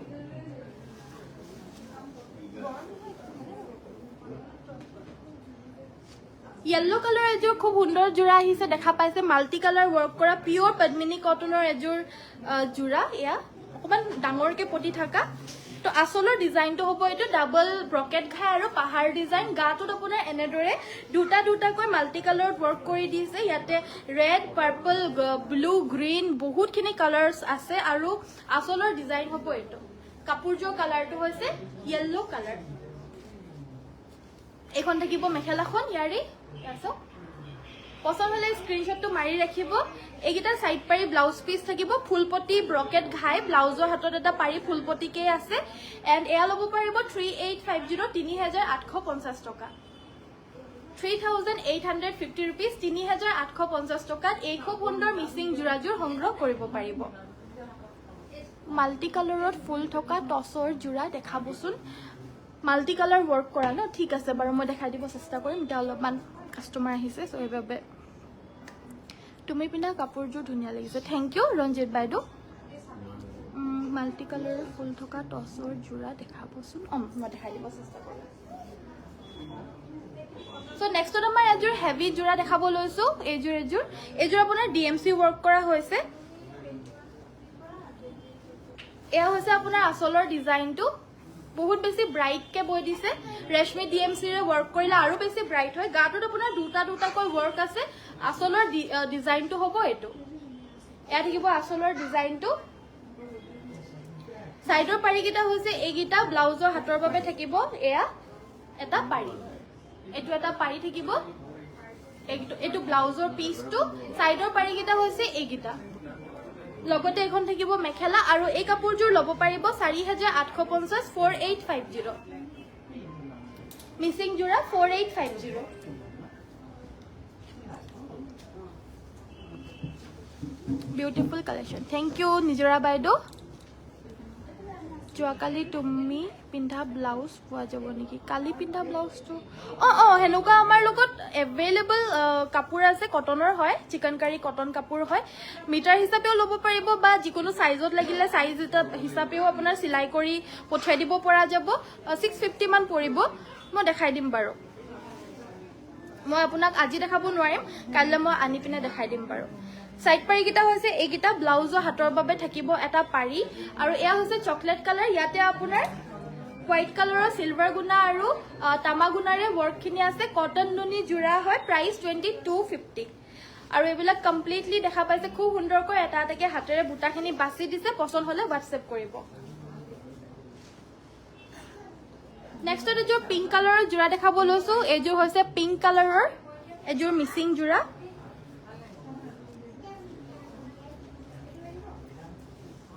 য়েল্লো কালাৰ এযোৰ খুব সুন্দৰ যোৰা আহিছে, দেখা পাইছে। মাল্টি কালাৰ ৱৰ্ক কৰা পিয়ৰ পদ্মিনী কটনৰ এযোৰ যোৰা। এয়া অকণমান ডাঙৰকে পতি থকা। তো আচলৰ ডিজাইনটো হ'ব এইটো ডাবল ব্ৰকেট ঘাই আৰু পাহাৰ ডিজাইন। গাটোত আপোনাৰ এনেদৰে দুটাকৈ মাল্টি কালাৰত ৱৰ্ক কৰি দিছে। ইয়াতে ৰেড, পাৰ্পল, ব্লু, গ্ৰীণ বহুতখিনি কালাৰ্ছ আছে, আৰু আচলৰ ডিজাইন হ'ব এইটো। কাপোৰযোৰ কালাৰটো হৈছে য়েল্লো কালাৰ। এইখন থাকিব মেখেলাখন ইয়াৰে। পচন্দ হলে স্ক্ৰীনশ্বটটো মাৰি ৰাখিব। এইকেইটা চাইড পাৰি ব্লাউজ পিচ থাকিব, ফুলপতি ব্ৰকেট ঘাই, ব্লাউজৰ হাতত এটা পাৰি ফুলপতিকে আছে। এণ্ড এয়া ল'ব পাৰিব 3850, 3850 টকা, 3850 ৰুপিজ, 3850 টকাত এই খুব সুন্দৰ মিচিং যোৰাযোৰ সংগ্ৰহ কৰিব পাৰিব। মাল্টি কালাৰত ফুল থকা টচৰ যোৰা দেখাবচোন। মাল্টি কালাৰ ৱৰ্ক কৰা ন? ঠিক আছে বাৰু, মই দেখাই দিব চেষ্টা কৰিম। এতিয়া অলপমান কাষ্টমাৰ আহিছে, চ' সেইবাবে। তুমি পিন্ধা কাপোৰযোৰ ধুনীয়া লাগিছে, থেংক ইউ ৰঞ্জিত বাইদেউ। মাল্টি কালাৰৰ ফুল থকা টচৰ যোৰা দেখাবচোন। মই দেখাই দিব চেষ্টা কৰিম। চ' নেক্সটত আমাৰ এযোৰ হেভি যোৰা দেখাব লৈছো। এইযোৰ আপোনাৰ DMC ৱৰ্ক কৰা হৈছে। এয়া হৈছে আপোনাৰ আচলৰ ডিজাইনটো। বহুত বেছি ব্ৰাইটকে বৈ দিছে। ৰেশমি DMCৰে ৱৰ্ক কৰিলে আৰু বেছি ব্ৰাইট হয়। গাটোত আপোনাৰ দুটাকৈ ৱৰ্ক আছে। আচলৰ ডিজাইনটো হ'ব এইটো। এয়া থাকিব আচলৰ ডিজাইনটো। চাইডৰ পাৰিকেইটা হৈছে এইকেইটা, ব্লাউজৰ হাতৰ বাবে থাকিব এয়া এটা পাৰি। এইটো এটা পাৰি থাকিব, এইটো ব্লাউজৰ পিচটো। চাইডৰ পাৰিকেইটা হৈছে এইকেইটা। লগতে এইখন থাকিব মেখেলা, আৰু এই কাপোৰযোৰ ল'ব পাৰিব 4850, 4850, মিচিং যোৰা 4850। বিউটিফুল কালেকশ্যন, থেংক ইউ নিজৰা বাইদেউ। যোৱাকালি তুমি পিন্ধা ব্লাউজ পোৱা যাব নেকি? কালি পিন্ধা ব্লাউজটো সেনেকুৱা আমাৰ লগত এভেইলেবল কাপোৰ আছে। কটনৰ হয়, চিকন কাৰী কটন কাপোৰ হয়। মিটাৰ হিচাপেও ল'ব পাৰিব, বা যিকোনো চাইজত লাগিলে চাইজ হিচাপেও আপোনাৰ চিলাই কৰি পঠিয়াই দিব পৰা যাব। 650 মান পৰিব। মই দেখাই দিম বাৰু। মই আপোনাক আজি দেখাব নোৱাৰিম, কাইলৈ মই আনি পিনে দেখাই দিম বাৰু। সাইড পাৰিকেইটা হৈছে এইকেইটা, ব্লাউজৰ হাতৰ বাবে থাকিব এটা পাৰি, আৰু এয়া হৈছে চকলেট কালাৰ। ইয়াতে আপোনাৰ হোৱাইট কালাৰৰ চিলভাৰ গুণা আৰু তামা গুণাৰে ৱৰ্কখিনি আছে। কটন নুনি যোৰা হয়, প্ৰাইচ 2250। আৰু এইবিলাক কমপ্লিটলি দেখা পাইছে, খুব সুন্দৰকৈ এটা এটাকে হাতেৰে বুটাখিনি বাছি দিছে। পচন্দ হলে হোৱাটছএপ কৰিব। নেক্সটত এযোৰ পিংক কালাৰৰ যোৰা দেখাব লৈছো। এইযোৰ হৈছে পিংক কালাৰৰ এযোৰ মিচিং যোৰা।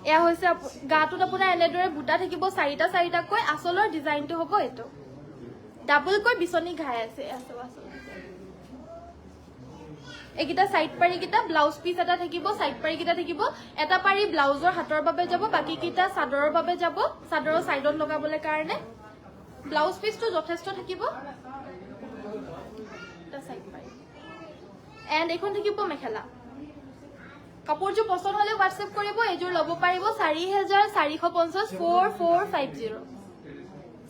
এয়া হৈছে গাটোত আপোনাৰ এনেদৰে বুটা থাকিব চাৰিটা চাৰিটাকৈ আচলৰ ডিজাইনটো হ'ব এইটো ডাবলকৈ বিচনি ঘাই আছে এইকেইটা সাইড পাৰি কেইটা ব্লাউজ পিস এটা থাকিব সাইড পাৰি কেইটা থাকিব এটা পাৰি ব্লাউজৰ হাতৰ বাবে যাব বাকি কেইটা চাদৰৰ বাবে যাব চাদৰৰ সাইডত লগাবলৈ কাৰণে ব্লাউজ পিসটো যথেষ্ট থাকিব এটা সাইড পাৰি এন্ড এখন থাকিব মেখেলা কাপোৰটো পছন্দ হলে WhatsApp কৰিব এযোৰ ল'ব পাৰিব 4450 4450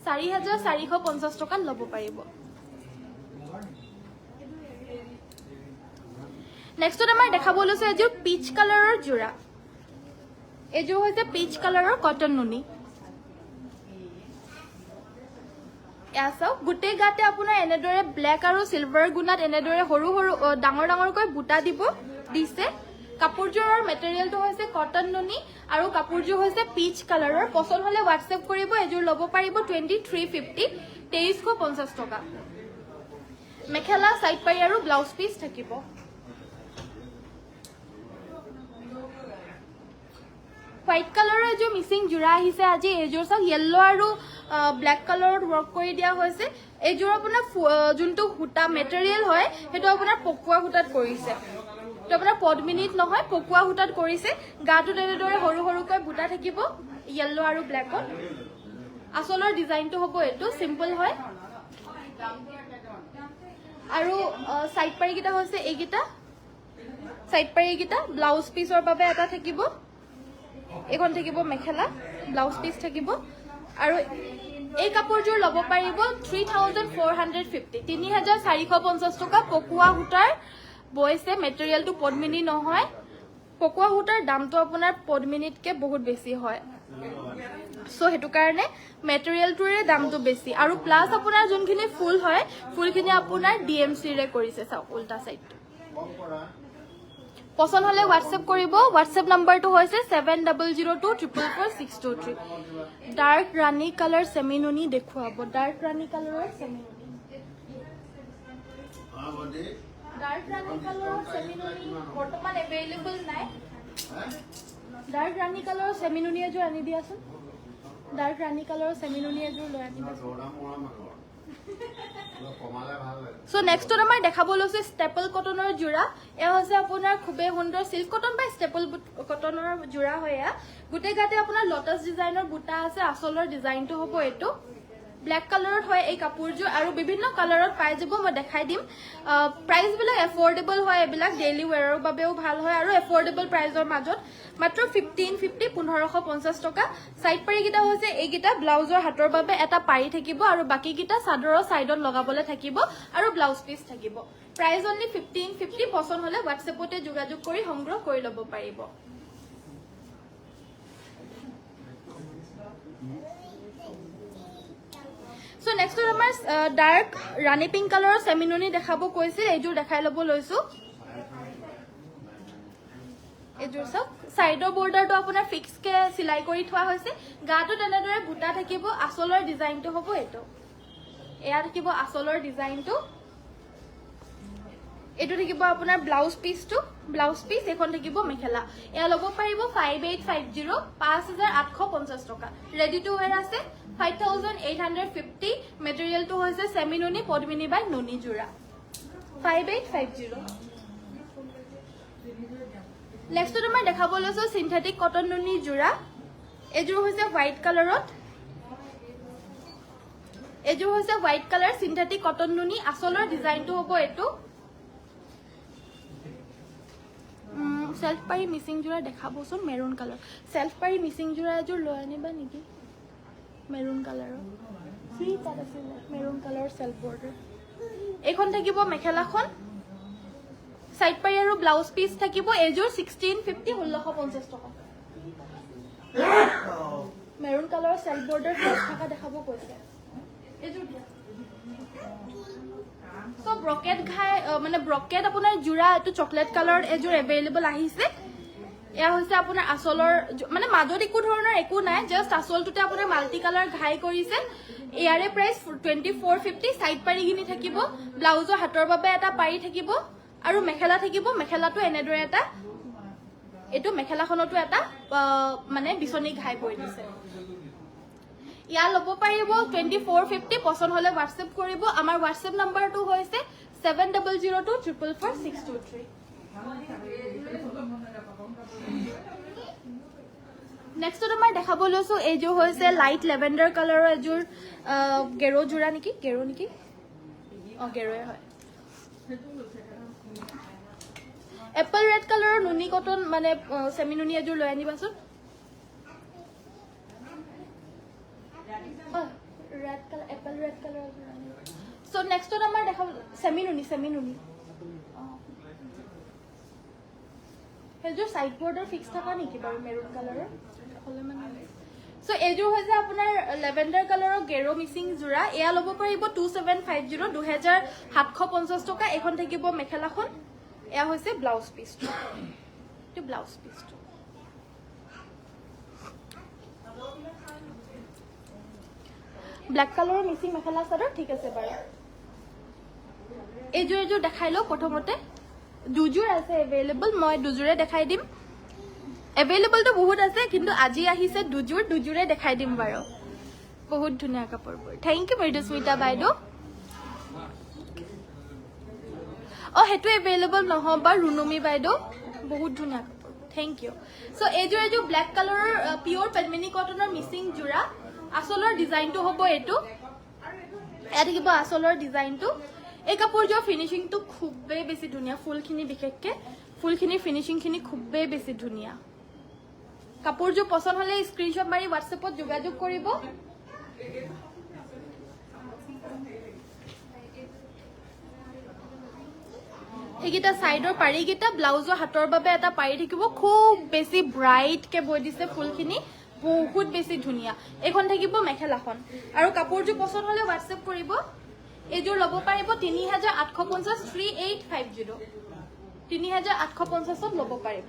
4450 টকা ল'ব পাৰিব নেক্সটত আমাৰ দেখাব লৈছে এযোৰ পিচ কালাৰৰ জোৰা এযোৰ হৈছে পিচ কালাৰৰ কটন নুনি এসা গুটে গাতে আপোনাৰ এনেদৰে ব্ল্যাক আৰু সিলভাৰ গুণাত এনেদৰে হৰু হৰু ডাঙৰ ডাঙৰকৈ বুটা দিব দিছে কাপোৰজোৰৰ মেটেৰিয়েলটো হৈছে কটন নুনি আৰু কাপোৰজোৰ হৈছে পিচ কালাৰৰ পছন্দ হলে WhatsApp কৰিব এযোৰ ল'ব পাৰিব 2350 2350 টকা মেখেলা সাইড পাৰি আৰু ব্লাউজ পিস থাকিব হোয়াইট কালাৰৰ এযোৰ মিসিং জোৰা আহিছে আজি এযোৰ সব ইয়েলো আৰু ব্ল্যাক কালাৰত ওয়াৰ্ক কৰি দিয়া হৈছে এযোৰ আপোনাৰ যোনটো হুটা মেটেৰিয়েল হয় হেটো আপোনাৰ পকুৱা হুটাত কৰিছে তো আপোনাৰ পদ্মিনীত নহয় পকুৱা হুটাত কৰিছে গাটো তেনেদৰে হৰু হৰুকৈ বুটা থাকিব ইয়েলো আৰু ব্ল্যাকত আসলৰ ডিজাইনটো হ'ব এটো সিম্পল হয় আৰু সাইড পাৰি কিটা হৈছে এইগিটা সাইড পাৰি কিটা ব্লাউজ পিসৰ বাবে এটা থাকিব এখন থাকিব মেখেলা ব্লাউজ পিস থাকিব আৰু এই কাপোৰজোৰ ল'ব পাৰিব 3450 3450 টকা পকুৱা হুটাৰ বয়সে মেটেৰিয়েলটো পদ্মিনী নহয় পকুৱা হুটাৰ দামটো আপোনাৰ পদ্মিনীতকে বহুত বেছি হয় সো হেতু কাৰণে মেটেৰিয়েলটোৰে দামটো বেছি আৰু প্লাস আপোনাৰ যোনখিনি ফুল হয় ফুলখিনি আপোনাৰ ডিএমসি ৰে কৰিছে চাওক উল্টা সাইডটো পছন্দ হলে WhatsApp কৰিব WhatsApp নাম্বাৰটো হৈছে 7002444623 ডাৰ্ক ৰানী কালাৰ সেমিনুনি দেখুৱাব ডাৰ্ক ৰানী কালাৰৰ সেমিনুনি ডাৰ্ক ৰানী কালাৰৰ সেমিনুনি বৰ্তমান এভেইলেবল নাই ডাৰ্ক ৰানী কালাৰৰ সেমিনুনি এযোৰ আনি দিয়াচোন ডাৰ্ক ৰানী কালাৰৰ সেমিনুনি এযোৰ লৈ আনি দিয়াচোন সো নেক্সটত আমাৰ দেখাব লৈছে ষ্টেপল কটনৰ জোৰা এ হৈছে আপোনাৰ খুবে সুন্দৰ সিল্ক কটন বা ষ্টেপল কটনৰ জোৰা হয় গুটে গাতে আপোনাৰ লটাস ডিজাইনৰ বুটা আছে আসলৰ ডিজাইনটো হ'ব এটো ব্ল্যাক কালাৰত হয় এই কাপোৰজোৰ আৰু বিভিন্ন কালাৰত পাই যাব মই দেখাই দিম প্ৰাইস বিলাক এফোৰ্ডেবল হয় এবিলাক ডেইলি ওয়্যাৰৰ বাবেও ভাল হয় আৰু এফোৰ্ডেবল প্ৰাইসৰ মাজত মাত্ৰ 1550 1550 টকা সাইড পাৰি কিটা হৈছে এইগিটা ব্লাউজৰ হাতৰ বাবে এটা পাৰি থাকিব আৰু বাকি কিটা চাদৰৰ সাইডত লগাবলৈ থাকিব আৰু ব্লাউজ পিস থাকিব প্ৰাইস অনলি 1550 পছন্দ হলে WhatsAppতে যোগাযোগ কৰি সংগ্ৰহ কৰি ল'ব পাৰিব সো নেক্সট আমাৰ ডাৰ্ক ৰানী পিংক কালাৰৰ সেমিনুনি দেখাব কৈছে এইযোৰ দেখাই ল'ব লৈছো এযোৰ সব সাইডৰ বৰ্ডাৰটো আপোনাৰ ফিক্স কে সিলাই কৰি থোৱা হৈছে গাটো তেনেদৰে বুটা থাকিব আসলৰ ডিজাইনটো হ'ব এটো এয়া থাকিব আসলৰ ডিজাইনটো এটো থাকিব আপোনাৰ ব্লাউজ পিস এখন থাকিব মেখেলা এয়া ল'ব পাৰিব 5850 5850 টকা ৰেডি টু ওয়্যাৰ আছে 5850 মেটেৰিয়েলটো হৈছে সেমিনুনি পদ্মিনী বাই নুনি জোৰা 5850 নেক্সট তোমাৰ দেখাব লৈছো সিনথেটিক কটন নুনি জোৰা এযোৰ হৈছে হোৱাইট কালাৰত এযোৰ হৈছে হোৱাইট কালাৰ সিনথেটিক কটন নুনি আসলৰ ডিজাইনটো হ'ব এটো সেলফ পাৰি মিসিং জোৰা দেখাবচোন মেৰুন কালাৰ সেলফ পাৰি মিসিং জোৰা এযোৰ লৈ আনিবা নেকি মেৰুন কালাৰৰ কি তাত আছে মেৰুন কালাৰ সেলফ বৰ্ডাৰ এখন থাকিব মেখেলাখন সাইড পাৰি আৰু ব্লাউজ পিস থাকিব এযোৰ 1650 1650 টকা মেৰুন কালাৰৰ সেলফ বৰ্ডাৰ থাকা দেখাব কৈছে এযোৰ দিয়া সো ব্ৰকেট ঘাই মানে ব্ৰকেট আপোনাৰ জোৰা এটো চকলেট কালাৰ এযোৰ এভেইলেবল আহিছে এয়া হৈছে আপোনাৰ আসলৰ মানে মাজত একো ধৰণৰ একো নাই জাস্ট আসলটোতে আপোনাৰ মাল্টি কালাৰ ঘাই কৰিছে ইয়াৰে প্ৰাইস 2450 সাইড পাৰি গিনি থাকিব ব্লাউজৰ হাতৰ বাবে এটা পাৰি থাকিব আৰু মেখেলা থাকিব মেখেলাটো এনেদৰে এটা এইটো মেখেলাখনতো এটা মানে বিচনী ঘাই পৰি দিছে ইয়াৰ ল'ব পাৰিব 2450 পছন্দ হলে WhatsApp কৰিব আমাৰ WhatsApp নম্বৰটো হৈছে 7002444623 নেক্সট আমাৰ দেখাব লৈছো এইযোৰ হৈছে লাইট লেভেণ্ডাৰ কালাৰৰ এযোৰ গেৰো জোৰা নেকি গেৰো গেৰোয়ে হয় এপল ৰেড কালাৰৰ নুনি কটন মানে সেমি নুনি এযোৰ লৈ আনিবাচোন red colour apple red colour so next আমাৰ দেখাব সেমি নুনি হেজোৰ সাইড বৰ্ডাৰ ফিক্স থাকা নেকি বাৰু মেৰুন কালাৰৰ হলে মানে সো এযোৰ হৈছে আপোনাৰ লেভেণ্ডাৰ কালাৰৰ গেৰো মিচিং জোৰা এয়া ল'ব পাৰিব 2750 2750 টকা এখন থাকিব মেখেলাখন এয়া হৈছে ব্লাউজ পিসটো টো ব্লাউজ পিসটো ব্ল্যাক কালাৰৰ মিচিং মেখেলা চাদৰ ঠিক আছে বাৰু এযোৰ দেখাই লও প্ৰথমতে দুজোৰ আছে এভেইলেবল মই দুজোৰে দেখাই দিম এভেইলেবল তো বহুত আছে কিন্তু আজি আহিছে দুজোৰে দেখাই দিম বাৰু বহুত ধুনীয়া কাপোৰবোৰ থ্যাংক ইউ মৃদুস্মিতা বাইদেউ হেতু এভেইলেবল নহবা ৰুনুমি বাইদেউ বহুত ধুনীয়া কাপোৰ থ্যাংক ইউ সো এযোৰ ব্ল্যাক কালাৰৰ পিওৰ পেডমিনি কটনৰ মিচিং জোৰা আসলৰ ডিজাইনটো হ'ব এটো এটা কিবা আসলৰ ডিজাইনটো এই কাপোৰযোৰ ফিনিশিংটো খুবেই বেছি ধুনীয়া ফুলখিনি বিশেষকে ফুলখিনিৰ ফিনিশিংখিনি খুবেই বেছি ধুনীয়া কাপোৰযোৰ পছন্দ হলে স্ক্ৰিনশ্বট মাৰি WhatsAppত যোগাযোগ কৰিব এইগিটা সাইডৰ পাৰিগিটা ব্লাউজৰ হাতৰ বাবে এটা পাৰি থাকিব খুব বেছি ব্ৰাইট কে বৈ দিছে ফুলখিনি বহুত বেছি ধুনীয়া এখন থাকিব মেখেলাখন আৰু কাপোৰযোৰ পছন্দ হলে WhatsApp কৰিব এযোৰ ল'ব পাৰিব 3850 3850 3850 ত ল'ব পাৰিব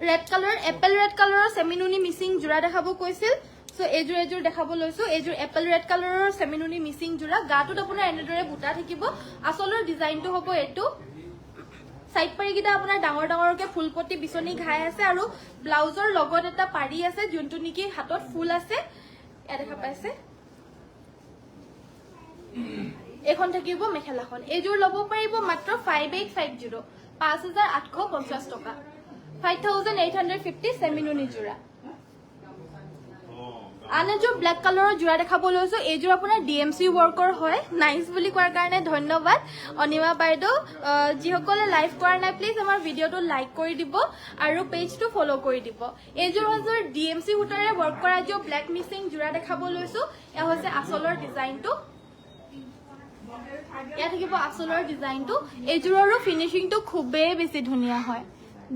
ৰেড কালাৰ এপল ৰেড কালাৰৰ সেমিনুনি মিচিং জোৰা দেখাব কৈছিল সো এযোৰ দেখাব লৈছো এযোৰ এপল ৰেড কালাৰৰ সেমিনুনি মিচিং জোৰা গাটোত আপোনাৰ এনেদৰে বুটা থাকিব আসলৰ ডিজাইনটো হ'ব এটো সাইড পাৰিগিটা আপোনাৰ ডাঙৰ ডাঙৰকে ফুলপটি বিচনী ঘাই আছে আৰু ব্লাউজৰ লগত এটা পাৰি আছে যোনটো নেকি হাতত ফুল আছে এ দেখা পাইছে এখন থাকিব মেখেলাখন এযোৰ ল'ব পাৰিব মাত্ৰ 5850 5850 টকা 5850 সেমিনুনি জোৰা আনযোৰ ব্ল্যাক কালাৰৰ জোৰা দেখাব লৈছো এইযোৰ আপোনাৰ ডিএমসি ওয়াৰ্কৰ হয় নাইস বুলি কোৱাৰ কাৰণে ধন্যবাদ অনিমা বাইদেউ যিসকলে লাইভ কৰা নাই প্লিজ আমাৰ ভিডিওটো লাইক কৰি দিব আৰু পেজটো ফলো কৰি দিব এইযোৰ হজৰ ডিএমসি হুটাৰে ওয়াৰ্ক কৰা যে ব্ল্যাক মিচিং জোৰা দেখাব লৈছো এ হৈছে আসলৰ ডিজাইনটো এয়া থাকিব আসলৰ ডিজাইনটো এইযোৰৰো ফিনিশিংটো খুবেই বেছি ধুনীয়া হয়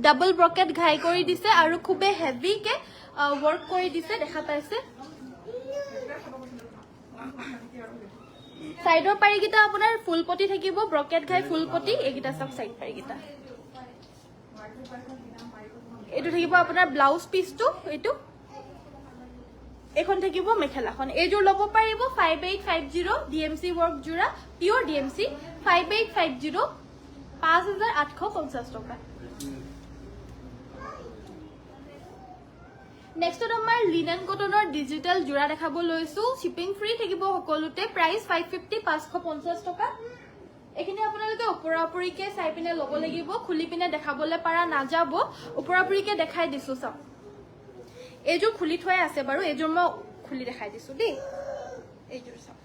ডাবল ব্ৰকেট ঘাই কৰি দিছে আৰু খুবেই হেভি কে ওয়াৰ্ক কৰি দিছে দেখা পাইছে সাইডৰ পাৰিগিটা আপোনাৰ ফুলপটি থাকিব ব্ৰকেট ঘাই ফুলপটি এইগিটা সব সাইড পাৰিগিটা এটো থাকিব আপোনাৰ ব্লাউজ পিসটো এটো এখন থাকিব মেখেলাখন এইযোৰ ল'ব পাৰিব 5850 ডিএমসি ওয়াৰ্ক জোৰা পিওৰ ডিএমসি 5850 5850 টকা নেক্সট আমাৰ লিনেন কটনৰ ডিজিটাল জোৰা দেখাব লৈছো শিপিং ফ্ৰী থাকিব সকলোতে প্ৰাইস 550 550 টকা এখিনি আপোনালোকে ওপৰাওপৰিকে চাই পিনে ল'ব লাগিব খুলি পিনে দেখাবলে পাৰা নাযাব ওপৰাওপৰিকে দেখাই দিছো সব এইযোৰ খুলি থৈ আছে বাৰু এইযোৰ মই খুলি দেখাই দিছো দেই এইযোৰ সব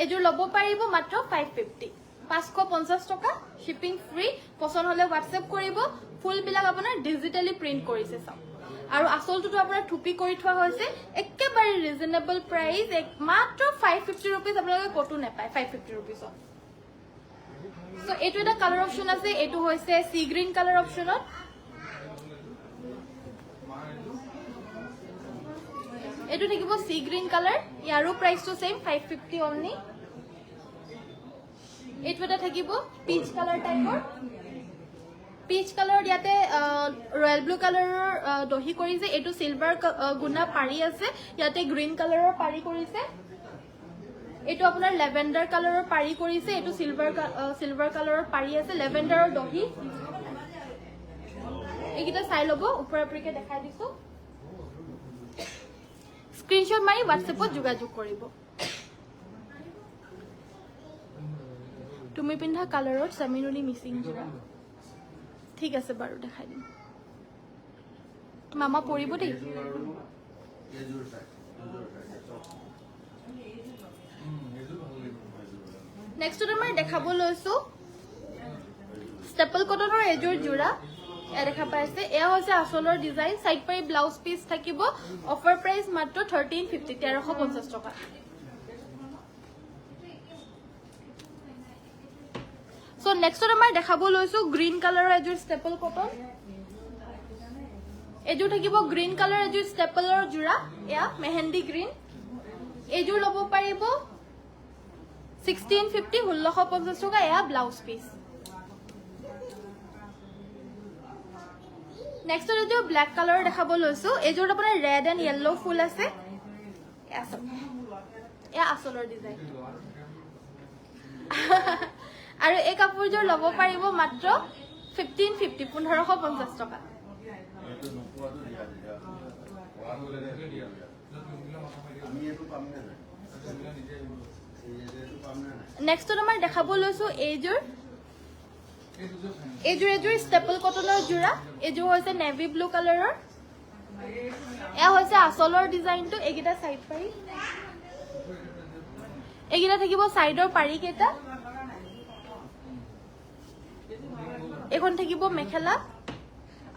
এইযোৰ ল'ব পাৰিব মাত্ৰ 550 550 টকা শিপিং ফ্ৰী পছন্দ হলে WhatsApp কৰিব ফুল বিলাক আপোনাৰ ডিজিটালি প্ৰিন্ট কৰিছে সব আৰু আসলটো আপোনাৰ থুপি কৰি থোৱা হৈছে একেবাৰে ৰিজনেবল প্ৰাইস মাত্ৰ 550 रुपीस আপোনালোকে কটো নেপায় 550 रुपीस সো এটো এটা কালাৰ অপচন আছে এটো হৈছে সি গ্ৰীন কালাৰ অপচনত এটো থাকিব সি গ্ৰীন কালাৰ ইয়াৰো প্ৰাইসটো সেম 550 অনলি এটো এটা থাকিব পিচ কালাৰ টাইপৰ পিচ কালাৰ ইয়াতে ৰয়্যাল ব্লু কালাৰৰ দহি কৰিছে এটো সিলভাৰ গুনা পাৰি আছে ইয়াতে গ্ৰীন কালাৰৰ পাৰি কৰিছে এইটো আপোনাৰ লেভেণ্ডাৰ কালাৰৰ পাৰি কৰিছে, এইটো সিলভাৰ কালাৰৰ পাৰি আছে, লেভেণ্ডাৰৰ দহি। এইকেইটা চাই ল'ব, ওপৰা-ওপৰিকে দেখাই দিছো। স্ক্ৰীনশ্বট মাৰি হোৱাটছএপত যোগাযোগ কৰিব। তুমি পিন্ধা কালাৰত চেমিনুনি মিচিং যোৰা। ঠিক আছে বাৰু, দেখাই দিম। মামা পৰিব দেই। নেক্সটত মই দেখাব লৈছো ষ্টেপল কটনৰ এযোৰ যোৰা। এয়া দেখা পাইছে, এয়া হৈছে আচলৰ ডিজাইন। সাইড পাৰি ব্লাউজ পিস থাকিব। অফাৰ প্ৰাইস মাত্ৰ 1350, 1350 টকা। সো নেক্সটত মই দেখাব লৈছো গ্ৰীন কালাৰৰ এযোৰ ষ্টেপল কটন। এযোৰ থাকিব গ্ৰীন কালাৰ এযোৰ ষ্টেপলৰ যোৰা। এয়া মেহেন্দি গ্ৰীন। এযোৰ ল'ব পাৰিব 1650, 1650 টকা। এয়া ব্লাউজ পিস। নেক্সট এযোৰ ব্ল্যাক কালাৰ দেখাব লৈছো। এযোৰ আপোনাৰ ৰেড এণ্ড য়েল্লো ফুল আছে। এয়া আচলৰ ডিজাইন। আৰু এই কাপোৰযোৰ ল'ব পাৰিব মাত্ৰ 1550, 1550 টকা। নেক্সটত আমাৰ দেখাব লৈছো এইযোৰ ষ্টেপল কটনৰ যোৰা। এইযোৰ হৈছে নেভি ব্লু কালাৰৰ। এয়া হৈছে আচলৰ ডিজাইনটো। এইকেইটা সাইড পাৰি, এইকেইটা থাকিব সাইডৰ পাৰি কেইটা। এখন থাকিব মেখেলা।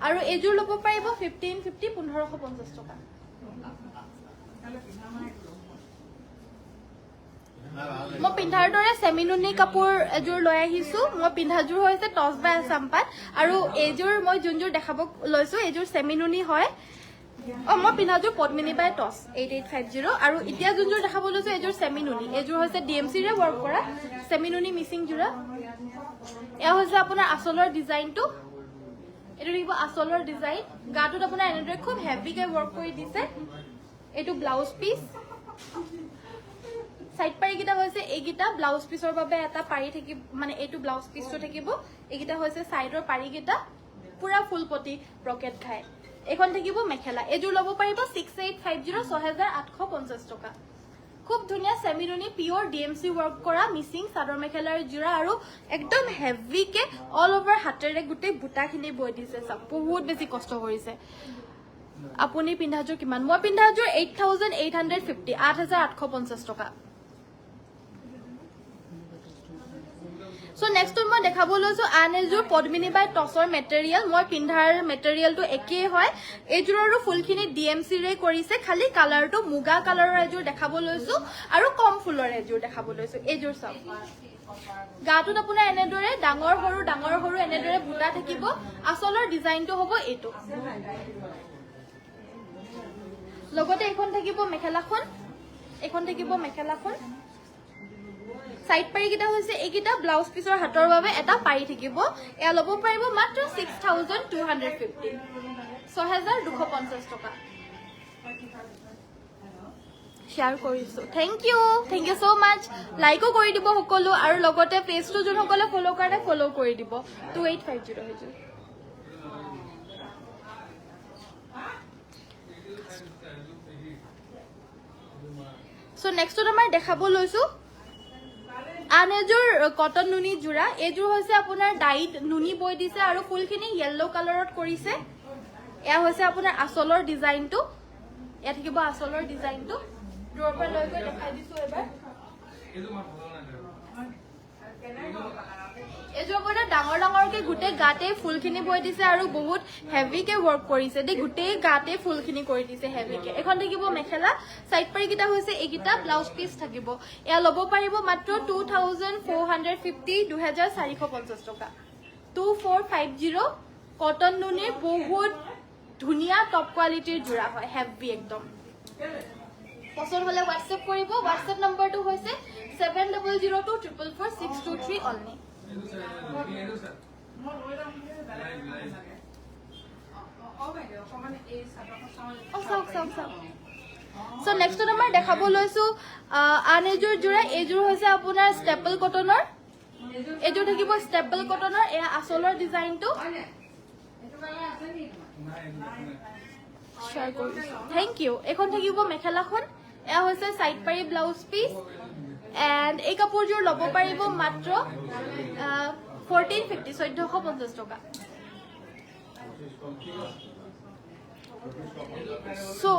আৰু এইযোৰ ল'ব পাৰিব 1550, 1550 টকা। মই পিন্ধাৰ দৰে চেমিনুনি কাপোৰ এযোৰ লৈ আহিছো। মই পিন্ধাযোৰ হৈছে টছ বাই আছামপাত। আৰু এইযোৰ মই যোনযোৰ দেখাব লৈছো এইযোৰ চেমিনুনি হয়। মই পিন্ধাযোৰ পদ্মিনী বাই টছ 8850। আৰু এতিয়া যোনযোৰ দেখাব লৈছো এইযোৰ চেমিনুনি। এইযোৰ হৈছে DMC ৰে ৱৰ্ক কৰা চেমিনুনি মিচিং যোৰা। এয়া হৈছে আপোনাৰ আচলৰ ডিজাইনটো। এইটো থাকিব আচলৰ ডিজাইন। গাটোত আপোনাৰ এনেদৰে খুব হেভিকে ৱৰ্ক কৰি দিছে। এইটো ব্লাউজ পিস। সাইড পাৰি কেইটা হৈছে এইকেইটা ব্লাউজ পিসৰ বাবে এটা পাৰি থাকিব, মানে এইটো ব্লাউজ পিসটো থাকিব। এইকেইটা হৈছে সাইডৰ পাৰি কেইটা, পুৰা ফুল পটি ব্ৰকেট খায়। এখন থাকিব মেখেলা। এইযোৰ ল'ব পাৰিব 6850, 6850 টকা। খুব ধুনীয়া চেমিনুনি পিওৰ DMC ওয়াৰ্ক কৰা মিসিং চাদৰ মেখেলাৰ জোড়া আৰু একদম হেভিকে অল ওভাৰ হাতেৰে গুটেই বুটাখিনি বৈ দিছে। সব বহুত বেছি কষ্ট কৰিছে। আপুনি পিন্ধাযোৰ কিমান? মই পিন্ধাযোৰ 8850, 8850 টকা। সো নেক্সট মই দেখাব লৈছো আন এযোৰ পদ্মিনী বাই টছৰ মেটেৰিয়েল। মই পিন্ধাৰ মেটেৰিয়েলটো একেই হয়। এইযোৰৰো ফুলখিনি DMC ৰে কৰিছে, খালি কালাৰটো মুগা কালাৰৰ এযোৰ দেখাব লৈছো আৰু কম ফুলৰ এযোৰ দেখাব লৈছো। এইযোৰ চাওক, গাটোত আপোনাৰ এনেদৰে ডাঙৰ সৰু এনেদৰে বুটা থাকিব। আচলৰ ডিজাইনটো হ'ব এইটো। লগতে এখন থাকিব মেখেলাখন। এখন থাকিব মেখেলাখন। সাইড পাৰি কেইটা হৈছে এইকেইটা ব্লাউজ পিসৰ হাতৰ বাবে এটা পাৰি থাকিব। এয়া ল'ব পাৰিব মাত্ৰ 6250, 6250 টকা। শ্বেয়াৰ কৰিছো। থেংক ইউ সো মাচ। লাইকো কৰি দিব সকলো, আৰু লগতে পেজটো যোনসকলে ফলো কৰে ফলো কৰি দিব। 2850 হৈছিল। সো নেক্সটত আমাৰ দেখাব লৈছো আন এযোৰ কটন নুনি যোৰা। এইযোৰ হৈছে আপোনাৰ ডাইড নুনি বৈ দিছে আৰু ফুলখিনি য়েল্লো কালাৰত কৰিছে। এয়া হৈছে আপোনাৰ আচলৰ ডিজাইনটো। এয়া থাকিব আচলৰ ডিজাইনটো। দূৰৰ পৰা লৈ গৈ দেখাই দিছো এবাৰ। এইযোৰ আপোনাৰ ডাঙৰকে গোটেই গাতে ফুলখিনি বৈ দিছে আৰু বহুত হেভিকে ৱৰ্ক কৰিছে দেই। গোটেই গাতে ফুলখিনি কৰি দিছে হেভিকে। এখন থাকিব মেখেলা। সাইড পাৰি কেইটা হৈছে এইকেইটা ব্লাউজ পিস থাকিব। এয়া ল'ব পাৰিব মাত্ৰ 2450, 2450 টকা। 2450 কটন নুনিৰ বহুত ধুনীয়া টপ কোৱালিটিৰ যোৰা হয়, হেভি একদম। পছন্দ হলে হোৱাটছএপ কৰিব। হোৱাটছএপ নম্বৰটো হৈছে 7002444623 অনলি। চাওক সো নেক্সটত আমাৰ দেখাব লৈছো আন এযোৰ যোৰা এইযোৰ হৈছে আপোনাৰ ষ্টেপল কটনৰ এইযোৰ থাকিব ষ্টেপল কটনৰ এয়া আচলৰ ডিজাইনটো থ্যাংক ইউ এখন থাকিব মেখেলাখন এয়া হৈছে সাইড পাৰি ব্লাউজ পিস এন্ড এই কাপোৰযোৰ ল'ব পাৰিব মাত্ৰ 1450 টকা সো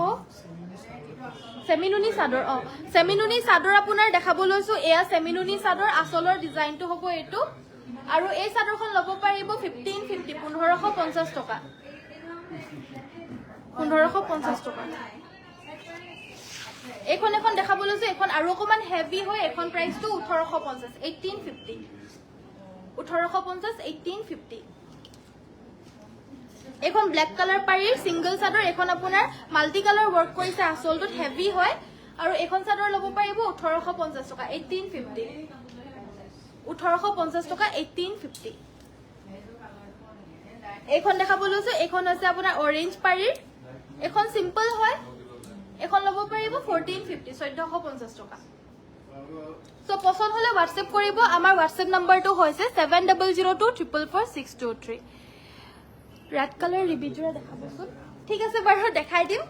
সেমিনুনি চাদৰ আপোনাৰ দেখাব লৈছো এয়া সেমিনুনি চাদৰ আচলৰ ডিজাইনটো হ'ব এটো আৰু এই চাদৰখন ল'ব পাৰিব 1550 টকা 1550 টকা এখন দেখাব লৈছো এখন আৰু অকমান হেভি হয় এখন প্ৰাইসটো 1850 1850 এখন ব্ল্যাক কালাৰ পাড়িৰ সিঙ্গল চাদৰ এখন আপোনাৰ মাল্টি কালাৰ ওয়াৰ্ক কৰিছে আসলটোত হেভি হয় আৰু এখন চাদৰ ল'ব পাৰিব 1850 টকা 1850 1850 টকা 1850 এখন দেখাব লৈছো এখন আছে আপোনাৰ অৰেঞ্জ পাড়িৰ এখন সিম্পল হয় এখন ল'ব পাৰিব 1450 টকা সো পছন্দ হলে WhatsApp কৰিব আমাৰ WhatsApp নম্বৰটো হৈছে 7002444623 ৰেড কালাৰ ৰিবিজোৰা দেখাবছোন ঠিক আছে বাৰু দেখাই দিম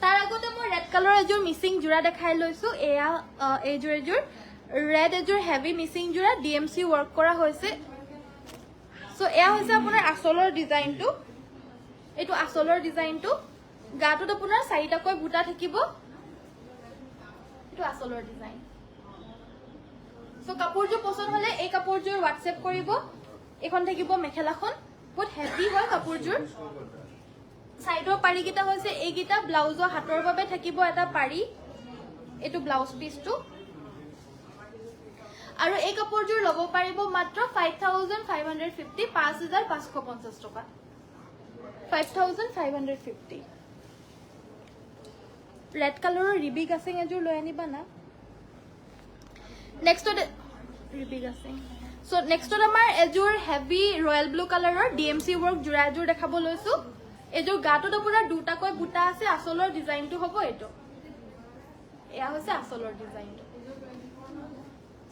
তাৰ আগতে মই ৰেড কালাৰ এযোৰ মিসিং জোৰা দেখাই লৈছো এয়া এযোৰ ৰেড এযোৰ হেভি মিসিং জোৰা DMC ওয়াৰ্ক কৰা হৈছে সো এয়া হৈছে আপোনাৰ আসলৰ ডিজাইনটো এটো আসলৰ ডিজাইনটো গাটোত আপোনাৰ চাৰিটাকৈ বুটা থাকিব এটো আসলৰ ডিজাইন সো কাপোৰযোৰ পছন্দ হলে এই কাপোৰযোৰ WhatsApp কৰিব এখন থাকিব মেখেলাখন বহুত হেভি হয় কাপোৰযোৰ সাইডৰ পাৰি কিটা হৈছে এই কিটা ব্লাউজৰ হাতৰ বাবে থাকিব এটা পাৰি এটো ব্লাউজ পিসটো আৰু এই কাপোৰযোৰ ল'ব পাৰিব মাত্ৰ 5550 5550 টকা 5550 ৰেড কালাৰৰ ৰিবি গাছিং এযোৰ লৈ আনিবা না নেক্সট ৰিবি গাছিং সো নেক্সটত আমাৰ এযোৰ হেভি ৰয়্যাল ব্লু কালাৰৰ DMC ওয়াৰ্ক জোৰা এযোৰ দেখাব লৈছো এযোৰ গাটোত আপোনাৰ দুটাকৈ বুটা আছে আসলৰ ডিজাইনটো হ'ব এটো এয়া হৈছে আসলৰ ডিজাইনটো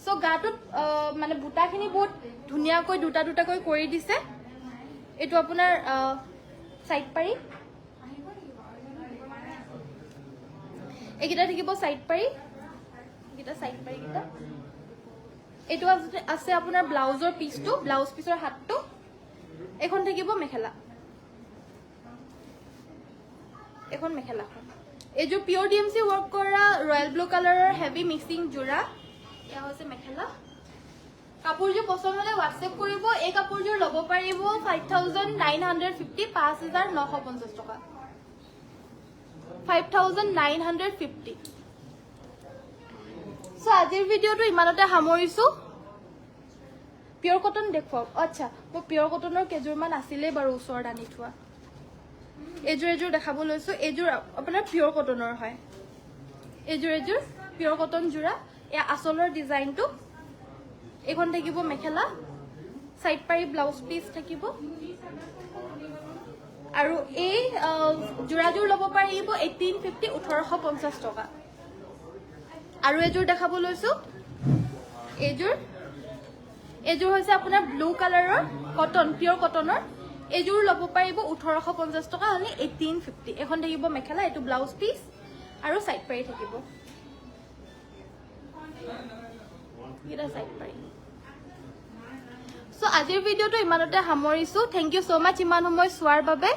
সো গাটোত মানে বুটাখিনি বহুত ধুনিয়াকৈ দুটাকৈ কৰি দিছে এটো আপোনাৰ সাইড পাৰি একিটা থাকিব সাইড পাৰি একিটা সাইড পাৰি কিটা এটো আছে আপোনাৰ ব্লাউজৰ পিসটো ব্লাউজ পিসৰ হাতটো এখন থাকিব মেখেলা এখন মেখেলাখন এযোৰ পিওৰ DMC ওয়াৰ্ক কৰা ৰয়্যাল ব্লু কালাৰৰ হেভি মিক্সিং জোৰা এয়া হৈছে মেখেলা কাপোৰযোৰ পছন্দ হলে WhatsApp কৰিব এই কাপোৰযোৰ ল'ব পাৰিব 5950 5950 টকা 5950 সো আজিৰ ভিডিওটো ইমানতে সামৰিছো পিওৰ কটন দেখুৱাও আচ্ছা মই পিওৰ কটনৰ কেজুৰমান আছিলে বাৰু ওচৰত আনি থোৱা এযোৰ দেখাব লৈছো এযোৰ আপোনাৰ পিওৰ কটনৰ হয় এযোৰ পিওৰ কটন জোৰা এয়া আসলৰ ডিজাইনটো এখন থাকিব মেখেলা সাইড পাৰি ব্লাউজ পিস থাকিব আৰু এই জোৰাযোৰ ল'ব পাৰিব 1850 1850 টকা আৰু এযোৰ দেখাব লৈছো এযোৰ হৈছে আপোনাৰ ব্লু কালাৰৰ কটন পিওৰ কটনৰ এযোৰ ল'ব পাৰিব 1850 টকা মানে 1850 এখন থাকিব মেখেলা এটো ব্লাউজ পিস আৰু সাইড পাৰি থাকিব এটা সাইড পাৰি সো আজিৰ ভিডিওটো ইমানতে সামৰিছো থ্যাংক ইউ সো মাচ ইমান সময় চোৱাৰ বাবে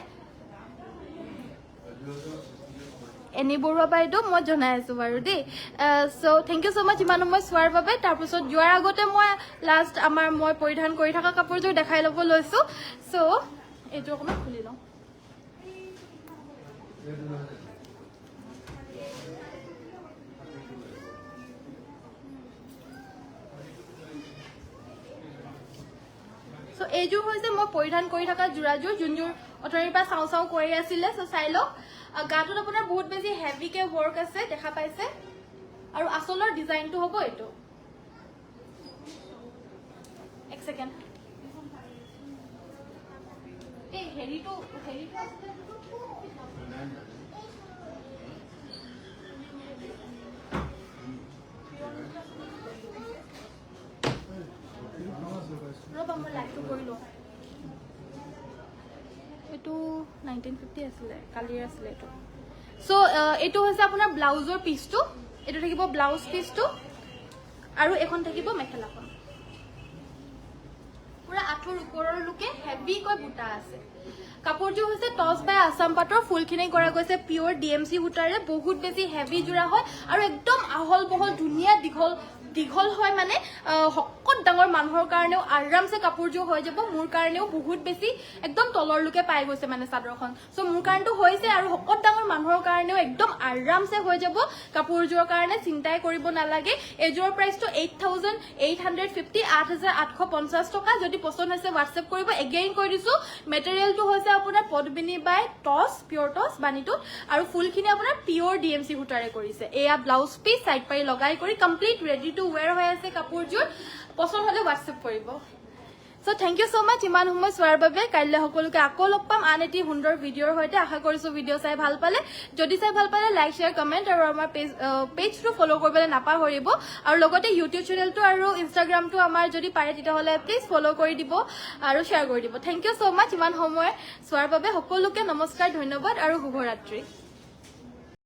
এনি বৰুৱা বাইদেউ মই জনাই আছো বাৰু দেই সো থ্যাংক ইউ সো মাচ ইমান সময় চোৱাৰ বাবে তাৰ পিছত যোৱাৰ আগতে মই লাষ্ট আমাৰ মই পৰিধান কৰি থকা কাপোৰযোৰ দেখাই ল'ব লৈছো সো এইটো অকমান খুলি লওঁ সো এইযোৰ হৈছে মই পৰিধান কৰি থকা জোৰাযোৰ যোনযোৰ অথৰিৰ পৰা চাও কৰি আছিলে সো চাই লওক গাটোত আপোনাৰ বহুত বেছি হেভি কে ওয়াৰ্ক আছে দেখা পাইছে আৰু আসলৰ ডিজাইনটো হ'ব এটো এক সেকেন্ড এই হেৰিটো আছে 1950 আছিলে কালিৰ আছিলে এটো সো এটো হৈছে আপোনাৰ ব্লাউজৰ পিসটো এটো থাকিব ব্লাউজ পিসটো আৰু এখন থাকিব মেখেলাখন পুৰা আঠৰ ওপৰৰ লুকে হেভি কৈ বুটা আছে কাপোৰটো হৈছে টস বাই আসাম পাটৰ ফুলখিনি কৰা গৈছে পিওৰ ডিএমসি বুটাৰে বহুত বেছি হেভি জুৰা হয় আৰু একদম আহল বহল ধুনিয়া দীঘল হয় মানে হকত ডাঙৰ মানুহৰ কাৰণেও আৰামছে কাপোৰযোৰ হৈ যাব মোৰ কাৰণেও বহুত বেছি একদম তলৰ লুকে পাই গৈছে মানে চাদৰখন সো মোৰ কাৰণটো হৈছে আৰু হকত ডাঙৰ মানুহৰ কাৰণেও একদম আৰামছে হৈ যাব কাপোৰযোৰৰ কাৰণে চিন্তাই কৰিব নালাগে এযোৰ প্ৰাইসটো 8850 8850 টকা যদি পছন্দ হৈছে WhatsApp কৰিব এগেইন কৈ দিছো মেটেৰিয়েলটো হৈছে আপোনাৰ পদ্মিনী বাই টস পিওৰ টস বানিটো আৰু ফুলখিনি আপোনাৰ পিওৰ ডিএমসি সূতাৰে কৰিছে এয়া ব্লাউজ পিস সাইড পাৰি লগাই কৰি কমপ্লিট ৰেডি টু ওয়্যাৰ হৈ আছে কাপোৰযোৰ পছন্দ হলে WhatsApp কৰিব সো থ্যাংক ইউ সো মাচ ইমান সময় চোৱাৰ বাবে কাইলৈ সকলোকে আকৌ লগ পাম আন এটি সুন্দৰ ভিডিঅ'ৰ সৈতে আশা কৰিছো ভিডিঅ' চাই ভাল পালে যদি চাই ভাল পালে লাইক শেয়াৰ কমেন্ট আৰু আমাৰ পেজটো ফলো কৰিবলৈ নাপাহৰিব আৰু লগতে ইউটিউব চেনেলটো আৰু ইনষ্টাগ্ৰামটো আমাৰ যদি পাৰে তেতিয়াহলে প্লিজ ফলো কৰি দিব আৰু শেয়াৰ কৰি দিব থ্যাংক ইউ সো মাচ ইমান সময় চোৱাৰ বাবে সকলোকে নমস্কাৰ ধন্যবাদ আৰু শুভৰাত্ৰি